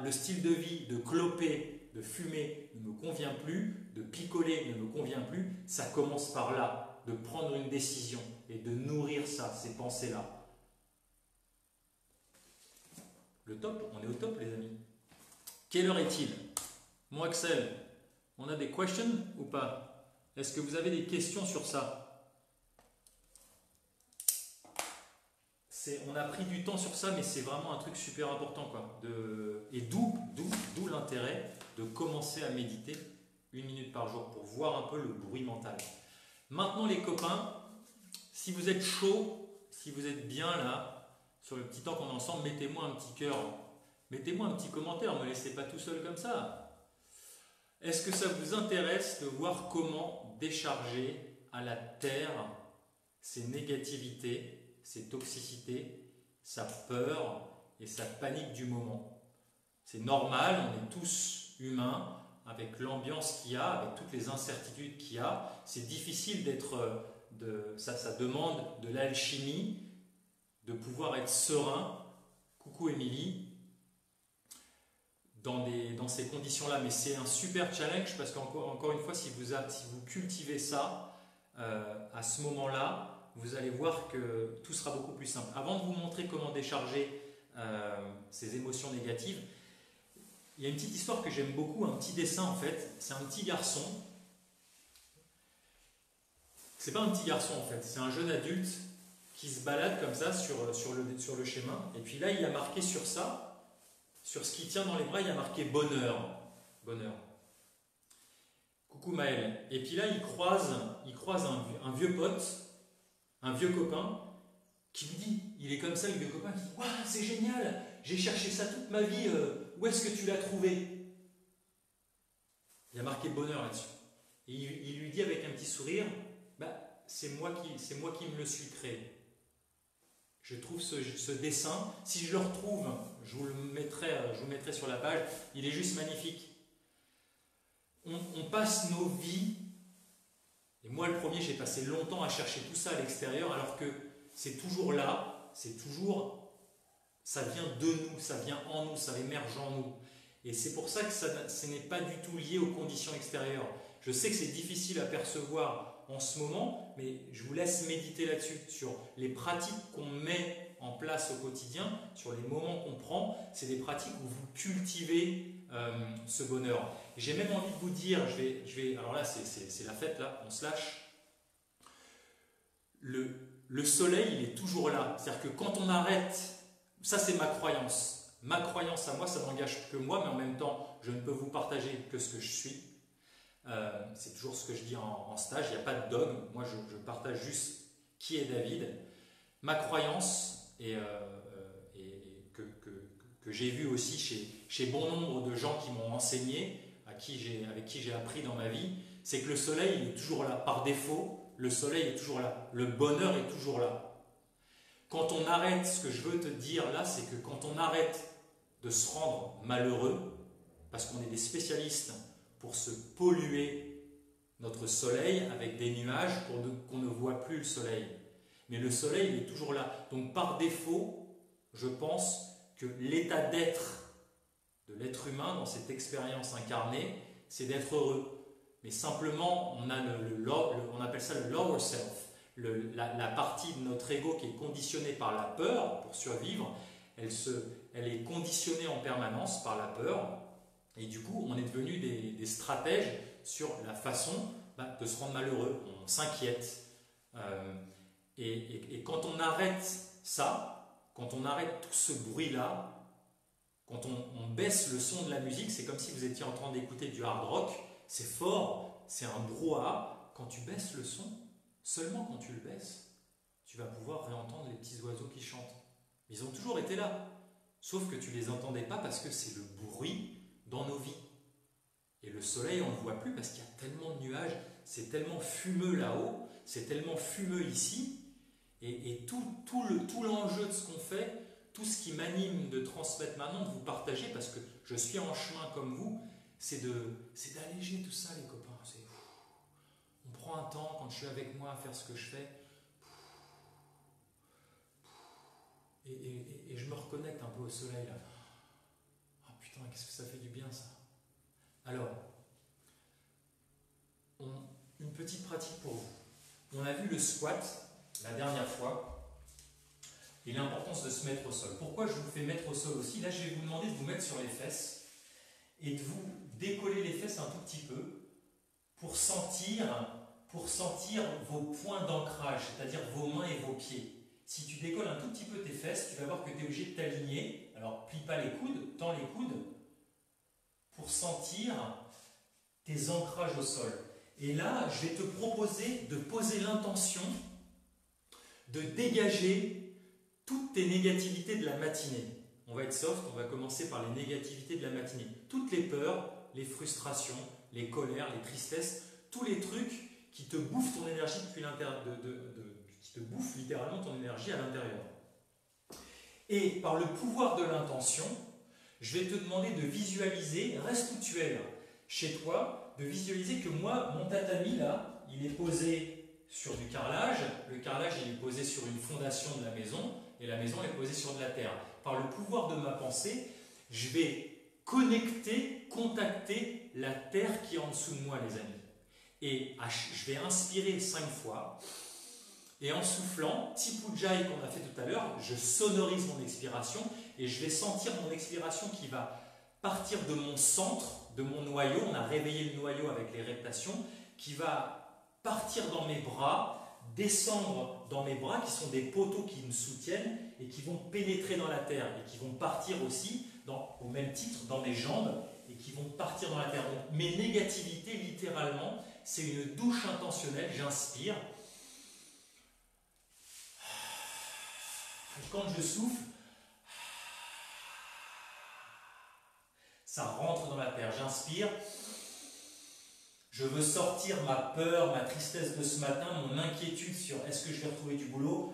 le style de vie de cloper, de fumer ne me convient plus, de picoler ne me convient plus, ça commence par là, de prendre une décision et de nourrir ça, ces pensées-là. Le top, on est au top les amis. Quelle heure est-il? Mon Axel, on a des questions ou pas? Est-ce que vous avez des questions sur ça? On a pris du temps sur ça, mais c'est vraiment un truc super important, quoi. Et d'où l'intérêt de commencer à méditer 1 minute par jour pour voir un peu le bruit mental. Maintenant les copains, si vous êtes chaud, si vous êtes bien là, sur le petit temps qu'on est ensemble, mettez-moi un petit cœur, mettez-moi un petit commentaire, ne me laissez pas tout seul comme ça. Est-ce que ça vous intéresse de voir comment décharger à la terre ces négativités, ces toxicités, sa peur et sa panique du moment? C'est normal, on est tous humains, avec l'ambiance qu'il y a, avec toutes les incertitudes qu'il y a. C'est difficile d'être, ça demande de l'alchimie, de pouvoir être serein. Coucou Émilie, dans ces conditions-là. Mais c'est un super challenge parce qu'encore une fois, si vous cultivez ça, à ce moment-là, vous allez voir que tout sera beaucoup plus simple. Avant de vous montrer comment décharger ces émotions négatives, il y a une petite histoire que j'aime beaucoup, un petit dessin en fait. C'est un petit garçon. C'est pas un petit garçon en fait, c'est un jeune adulte qui se balade comme ça sur le chemin. Et puis là, il y a marqué sur ça, sur ce qu'il tient dans les bras, il y a marqué bonheur. Bonheur. Coucou Maël. Et puis là, il croise un vieux pote, un vieux copain, qui lui dit, il est comme ça le vieux copain, qui dit « Waouh, c'est génial, j'ai cherché ça toute ma vie, où est-ce que tu l'as trouvé ?» Il y a marqué bonheur là-dessus. Et il lui dit avec un petit sourire, bah, c'est moi qui me le suis créé. Je trouve ce dessin, si je le retrouve, je vous le mettrai sur la page, il est juste magnifique. On passe nos vies, et moi le premier, j'ai passé longtemps à chercher tout ça à l'extérieur, alors que c'est toujours là, ça vient de nous, ça vient en nous, ça émerge en nous. Et c'est pour ça que ce n'est pas du tout lié aux conditions extérieures. Je sais que c'est difficile à percevoir en ce moment, mais je vous laisse méditer là-dessus, sur les pratiques qu'on met en place au quotidien, sur les moments qu'on prend. C'est des pratiques où vous cultivez ce bonheur. J'ai même envie de vous dire, alors là c'est la fête, là, on se lâche. Le soleil, il est toujours là. C'est-à-dire que quand on arrête, ça c'est ma croyance. Ma croyance à moi, ça n'engage que moi, mais en même temps, je ne peux vous partager que ce que je suis. C'est toujours ce que je dis en stage, il n'y a pas de dogme. Moi, je partage juste qui est David. Ma croyance, et que j'ai vu aussi chez bon nombre de gens qui m'ont enseigné, avec qui j'ai appris dans ma vie, c'est que le soleil, il est toujours là. Par défaut, le soleil est toujours là. Le bonheur est toujours là. Quand on arrête, ce que je veux te dire là, c'est que quand on arrête de se rendre malheureux, parce qu'on est des spécialistes pour se polluer notre soleil avec des nuages pour qu'on ne voit plus le soleil. Mais le soleil, il est toujours là. Donc par défaut, je pense que l'état d'être de l'être humain dans cette expérience incarnée, c'est d'être heureux. Mais simplement, on appelle ça le lower self, la partie de notre ego qui est conditionnée par la peur pour survivre. Elle est conditionnée en permanence par la peur. Et du coup, on est devenu des stratèges sur la façon de se rendre malheureux. On s'inquiète. Et quand on arrête ça, quand on arrête tout ce bruit-là, quand on baisse le son de la musique, c'est comme si vous étiez en train d'écouter du hard rock, c'est fort, c'est un brouhaha. Quand tu baisses le son, seulement quand tu le baisses, tu vas pouvoir réentendre les petits oiseaux qui chantent. Ils ont toujours été là, sauf que tu ne les entendais pas parce que c'est le bruit dans nos vies. Et le soleil, on ne le voit plus parce qu'il y a tellement de nuages, c'est tellement fumeux là-haut, c'est tellement fumeux ici. Et tout l'enjeu de ce qu'on fait, tout ce qui m'anime de transmettre maintenant, de vous partager, parce que je suis en chemin comme vous, c'est d'alléger tout ça, les copains. On prend un temps, quand je suis avec moi, à faire ce que je fais, et je me reconnecte un peu au soleil, là. Oh putain, qu'est-ce que ça fait du bien, ça. Alors, une petite pratique pour vous. On a vu le squat la dernière fois et l'importance de se mettre au sol. Pourquoi je vous fais mettre au sol aussi? Là, je vais vous demander de vous mettre sur les fesses et de vous décoller les fesses un tout petit peu pour sentir vos points d'ancrage, c'est-à-dire vos mains et vos pieds. Si tu décolles un tout petit peu tes fesses, tu vas voir que tu es obligé de t'aligner. Alors, plie pas les coudes, tends les coudes pour sentir tes ancrages au sol. Et là, je vais te proposer de poser l'intention de dégager toutes tes négativités de la matinée. On va être soft, on va commencer par les négativités de la matinée. Toutes les peurs, les frustrations, les colères, les tristesses, tous les trucs qui te bouffent ton énergie depuis l'intérieur, qui te bouffent littéralement ton énergie à l'intérieur. Et par le pouvoir de l'intention, je vais te demander de visualiser, reste où tu es là, chez toi, de visualiser que moi, mon tatami là, il est posé sur du carrelage, le carrelage il est posé sur une fondation de la maison, et la maison est posée sur de la terre. Par le pouvoir de ma pensée, je vais contacter la terre qui est en dessous de moi, les amis. Et je vais inspirer 5 fois, et en soufflant, Tipujai qu'on a fait tout à l'heure, je sonorise mon expiration, et je vais sentir mon expiration qui va partir de mon centre, de mon noyau, on a réveillé le noyau avec les reptations, qui va partir dans mes bras, descendre dans mes bras qui sont des poteaux qui me soutiennent et qui vont pénétrer dans la terre et qui vont partir aussi, au même titre, dans mes jambes et qui vont partir dans la terre. Donc mes négativités, littéralement, c'est une douche intentionnelle, j'inspire. Et quand je souffle, ça rentre dans la terre. J'inspire. Je veux sortir ma peur, ma tristesse de ce matin, mon inquiétude sur est-ce que je vais retrouver du boulot.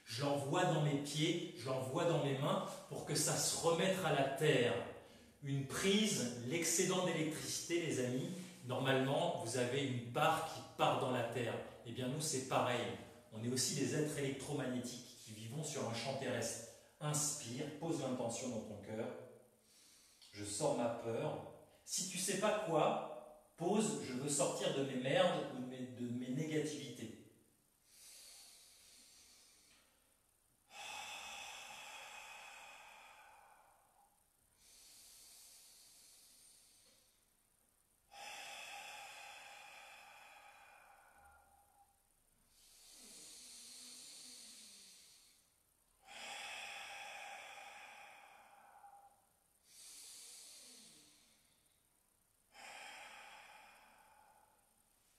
Je l'envoie dans mes pieds, je l'envoie dans mes mains pour que ça se remette à la terre. Une prise, l'excédent d'électricité, les amis, normalement, vous avez une part qui part dans la terre. Eh bien, nous, c'est pareil. On est aussi des êtres électromagnétiques qui vivons sur un champ terrestre. Inspire, pose l'intention dans ton cœur. Je sors ma peur. Si tu ne sais pas quoi, pose, je veux sortir de mes merdes ou de mes négativités.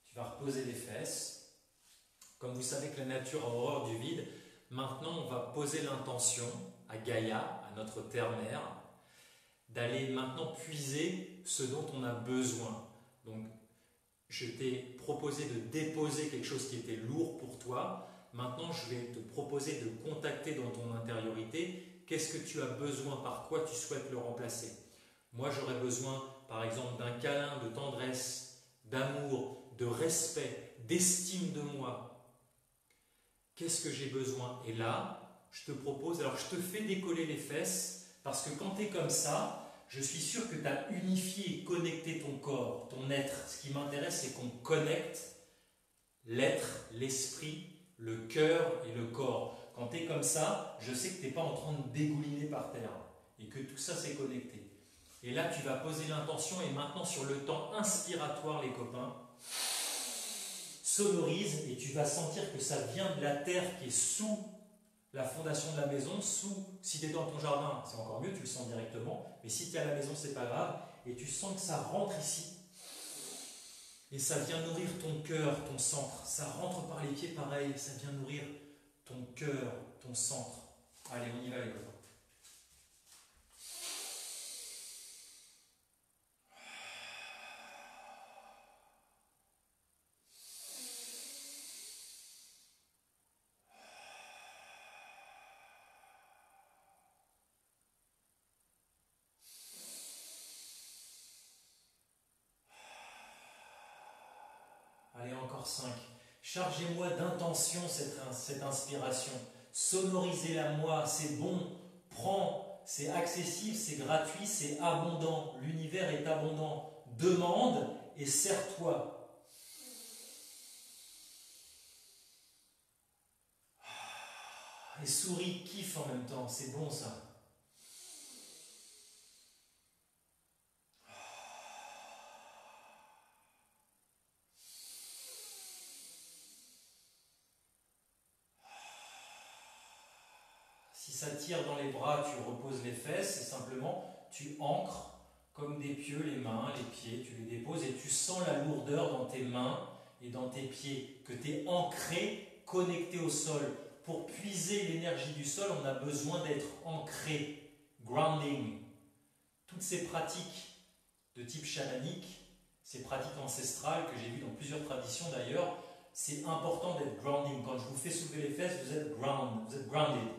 Tu vas reposer les fesses. Comme vous savez que la nature a horreur du vide, maintenant on va poser l'intention à Gaïa, à notre terre-mère, d'aller maintenant puiser ce dont on a besoin. Donc, je t'ai proposé de déposer quelque chose qui était lourd pour toi. Maintenant, je vais te proposer de contacter dans ton intériorité qu'est-ce que tu as besoin, par quoi tu souhaites le remplacer. Moi, j'aurais besoin, par exemple, d'un câlin, de tendresse, d'amour, de respect, d'estime de moi. Qu'est-ce que j'ai besoin? Et là, je te propose, alors je te fais décoller les fesses, parce que quand tu es comme ça, je suis sûr que tu as unifié et connecté ton corps, ton être. Ce qui m'intéresse, c'est qu'on connecte l'être, l'esprit, le cœur et le corps. Quand tu es comme ça, je sais que tu n'es pas en train de dégouliner par terre et que tout ça c'est connecté. Et là, tu vas poser l'intention et maintenant sur le temps inspiratoire, les copains, sonorise et tu vas sentir que ça vient de la terre qui est sous la fondation de la maison, si tu es dans ton jardin, c'est encore mieux, tu le sens directement, mais si tu es à la maison, c'est pas grave, et tu sens que ça rentre ici, et ça vient nourrir ton cœur, ton centre, ça rentre par les pieds pareil, ça vient nourrir ton cœur, ton centre. Allez, on y va les copains. Allez, encore 5. Chargez-moi d'intention cette inspiration. Sonorisez-la moi, c'est bon. Prends, c'est accessible, c'est gratuit, c'est abondant. L'univers est abondant. Demande et sers-toi. Et souris, kiffe en même temps, c'est bon ça. Si ça tire dans les bras, tu reposes les fesses et simplement tu ancres comme des pieux les mains, les pieds, tu les déposes et tu sens la lourdeur dans tes mains et dans tes pieds, que tu es ancré, connecté au sol. Pour puiser l'énergie du sol, on a besoin d'être ancré, grounding. Toutes ces pratiques de type chamanique, ces pratiques ancestrales que j'ai vues dans plusieurs traditions d'ailleurs, c'est important d'être grounding. Quand je vous fais soulever les fesses, vous êtes grounded.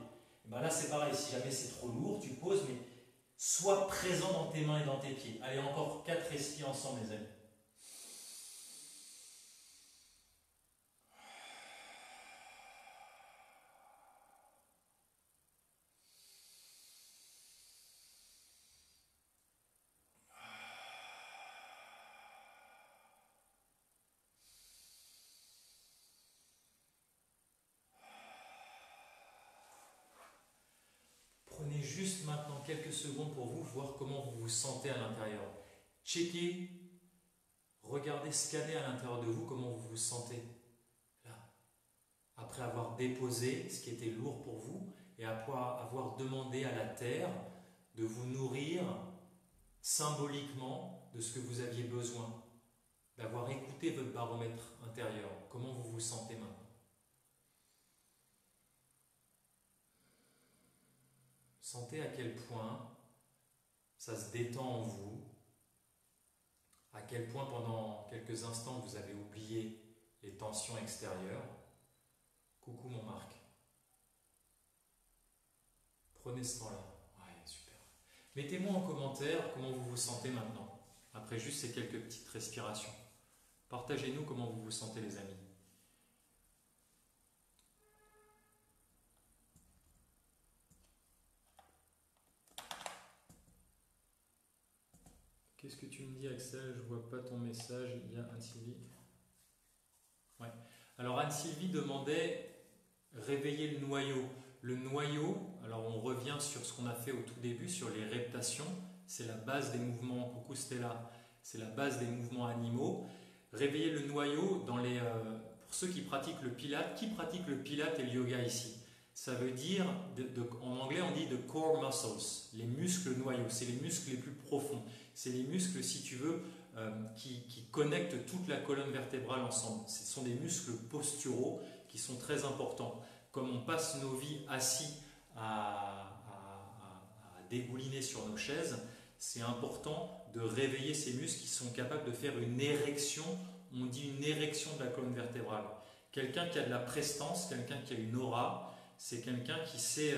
Et bien là c'est pareil, si jamais c'est trop lourd, tu poses, mais sois présent dans tes mains et dans tes pieds. Allez, encore 4 respires ensemble les amis. Prenez juste maintenant quelques secondes pour vous voir comment vous vous sentez à l'intérieur. Checkez, regardez, scannez à l'intérieur de vous comment vous vous sentez. Là. Après avoir déposé ce qui était lourd pour vous et après avoir demandé à la terre de vous nourrir symboliquement de ce que vous aviez besoin, d'avoir écouté votre baromètre intérieur. Comment vous vous sentez maintenant? Sentez à quel point ça se détend en vous, à quel point pendant quelques instants vous avez oublié les tensions extérieures. Coucou mon Marc. Prenez ce temps-là. Ouais, super. Mettez-moi en commentaire comment vous vous sentez maintenant, après juste ces quelques petites respirations. Partagez-nous comment vous vous sentez les amis. Qu'est-ce que tu me dis Axel? Je ne vois pas ton message, il y a Anne-Sylvie. Ouais. Alors Anne-Sylvie demandait réveiller le noyau. Le noyau, alors on revient sur ce qu'on a fait au tout début, sur les reptations, c'est la base des mouvements, coucou Stella, c'est la base des mouvements animaux. Réveiller le noyau, pour ceux qui pratiquent le pilate, qui pratique le pilate et le yoga ici? Ça veut dire, en anglais on dit the core muscles, les muscles noyaux, c'est les muscles les plus profonds. C'est les muscles, si tu veux, qui connectent toute la colonne vertébrale ensemble. Ce sont des muscles posturaux qui sont très importants. Comme on passe nos vies assis à dégouliner sur nos chaises, c'est important de réveiller ces muscles qui sont capables de faire une érection. On dit une érection de la colonne vertébrale. Quelqu'un qui a de la prestance, quelqu'un qui a une aura, c'est quelqu'un qui sait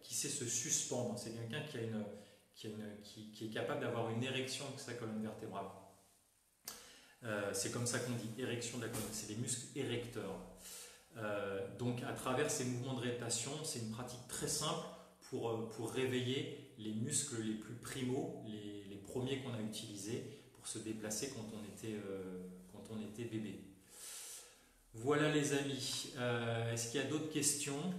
se suspendre. C'est quelqu'un qui est capable d'avoir une érection de sa colonne vertébrale. C'est comme ça qu'on dit, érection de la colonne, c'est des muscles érecteurs. Donc à travers ces mouvements de réptation, c'est une pratique très simple pour réveiller les muscles les plus primaux, les premiers qu'on a utilisés pour se déplacer quand on était bébé. Voilà les amis, est-ce qu'il y a d'autres questions?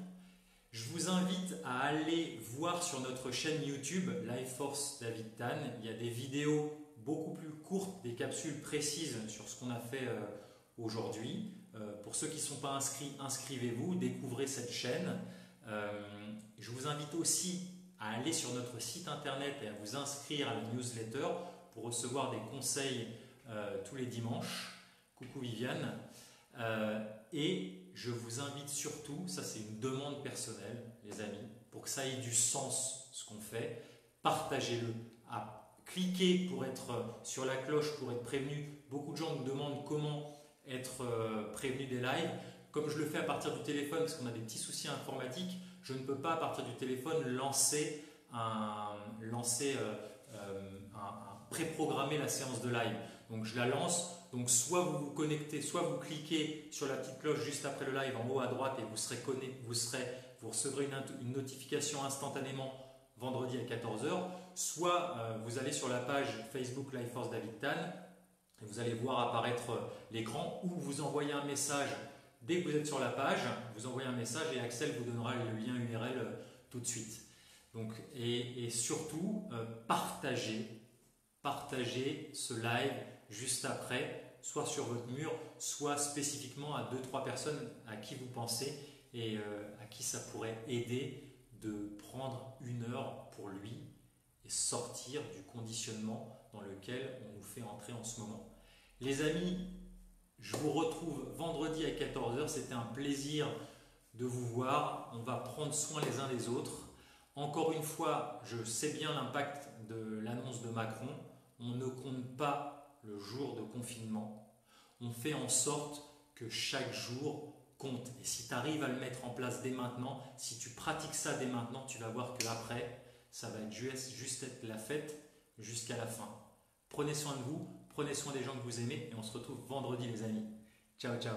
Je vous invite à aller voir sur notre chaîne YouTube Life Force David Tan. Il y a des vidéos beaucoup plus courtes, des capsules précises sur ce qu'on a fait aujourd'hui. Pour ceux qui ne sont pas inscrits, inscrivez-vous, découvrez cette chaîne. Je vous invite aussi à aller sur notre site internet et à vous inscrire à la newsletter pour recevoir des conseils tous les dimanches. Coucou Viviane. Et je vous invite surtout, ça c'est une demande personnelle les amis, pour que ça ait du sens ce qu'on fait, partagez-le, cliquez pour être sur la cloche pour être prévenu. Beaucoup de gens nous demandent comment être prévenu des lives. Comme je le fais à partir du téléphone parce qu'on a des petits soucis informatiques, je ne peux pas à partir du téléphone préprogrammer la séance de live. Donc je la lance, donc soit vous vous connectez, soit vous cliquez sur la petite cloche juste après le live en haut à droite et vous recevrez une notification instantanément vendredi à 14 h, soit vous allez sur la page Facebook Life Force David Tan et vous allez voir apparaître l'écran, ou vous envoyez un message dès que vous êtes sur la page, vous envoyez un message et Axel vous donnera le lien URL tout de suite. Donc, et surtout, partagez ce live juste après, soit sur votre mur, soit spécifiquement à 2-3 personnes à qui vous pensez et à qui ça pourrait aider de prendre 1 heure pour lui et sortir du conditionnement dans lequel on nous fait entrer en ce moment. Les amis, je vous retrouve vendredi à 14 h. C'était un plaisir de vous voir. On va prendre soin les uns des autres. Encore une fois, je sais bien l'impact de l'annonce de Macron. On ne compte pas le jour de confinement. On fait en sorte que chaque jour compte. Et si tu arrives à le mettre en place dès maintenant, si tu pratiques ça dès maintenant, tu vas voir qu'après, ça va être juste être la fête jusqu'à la fin. Prenez soin de vous, prenez soin des gens que vous aimez et on se retrouve vendredi les amis. Ciao, ciao.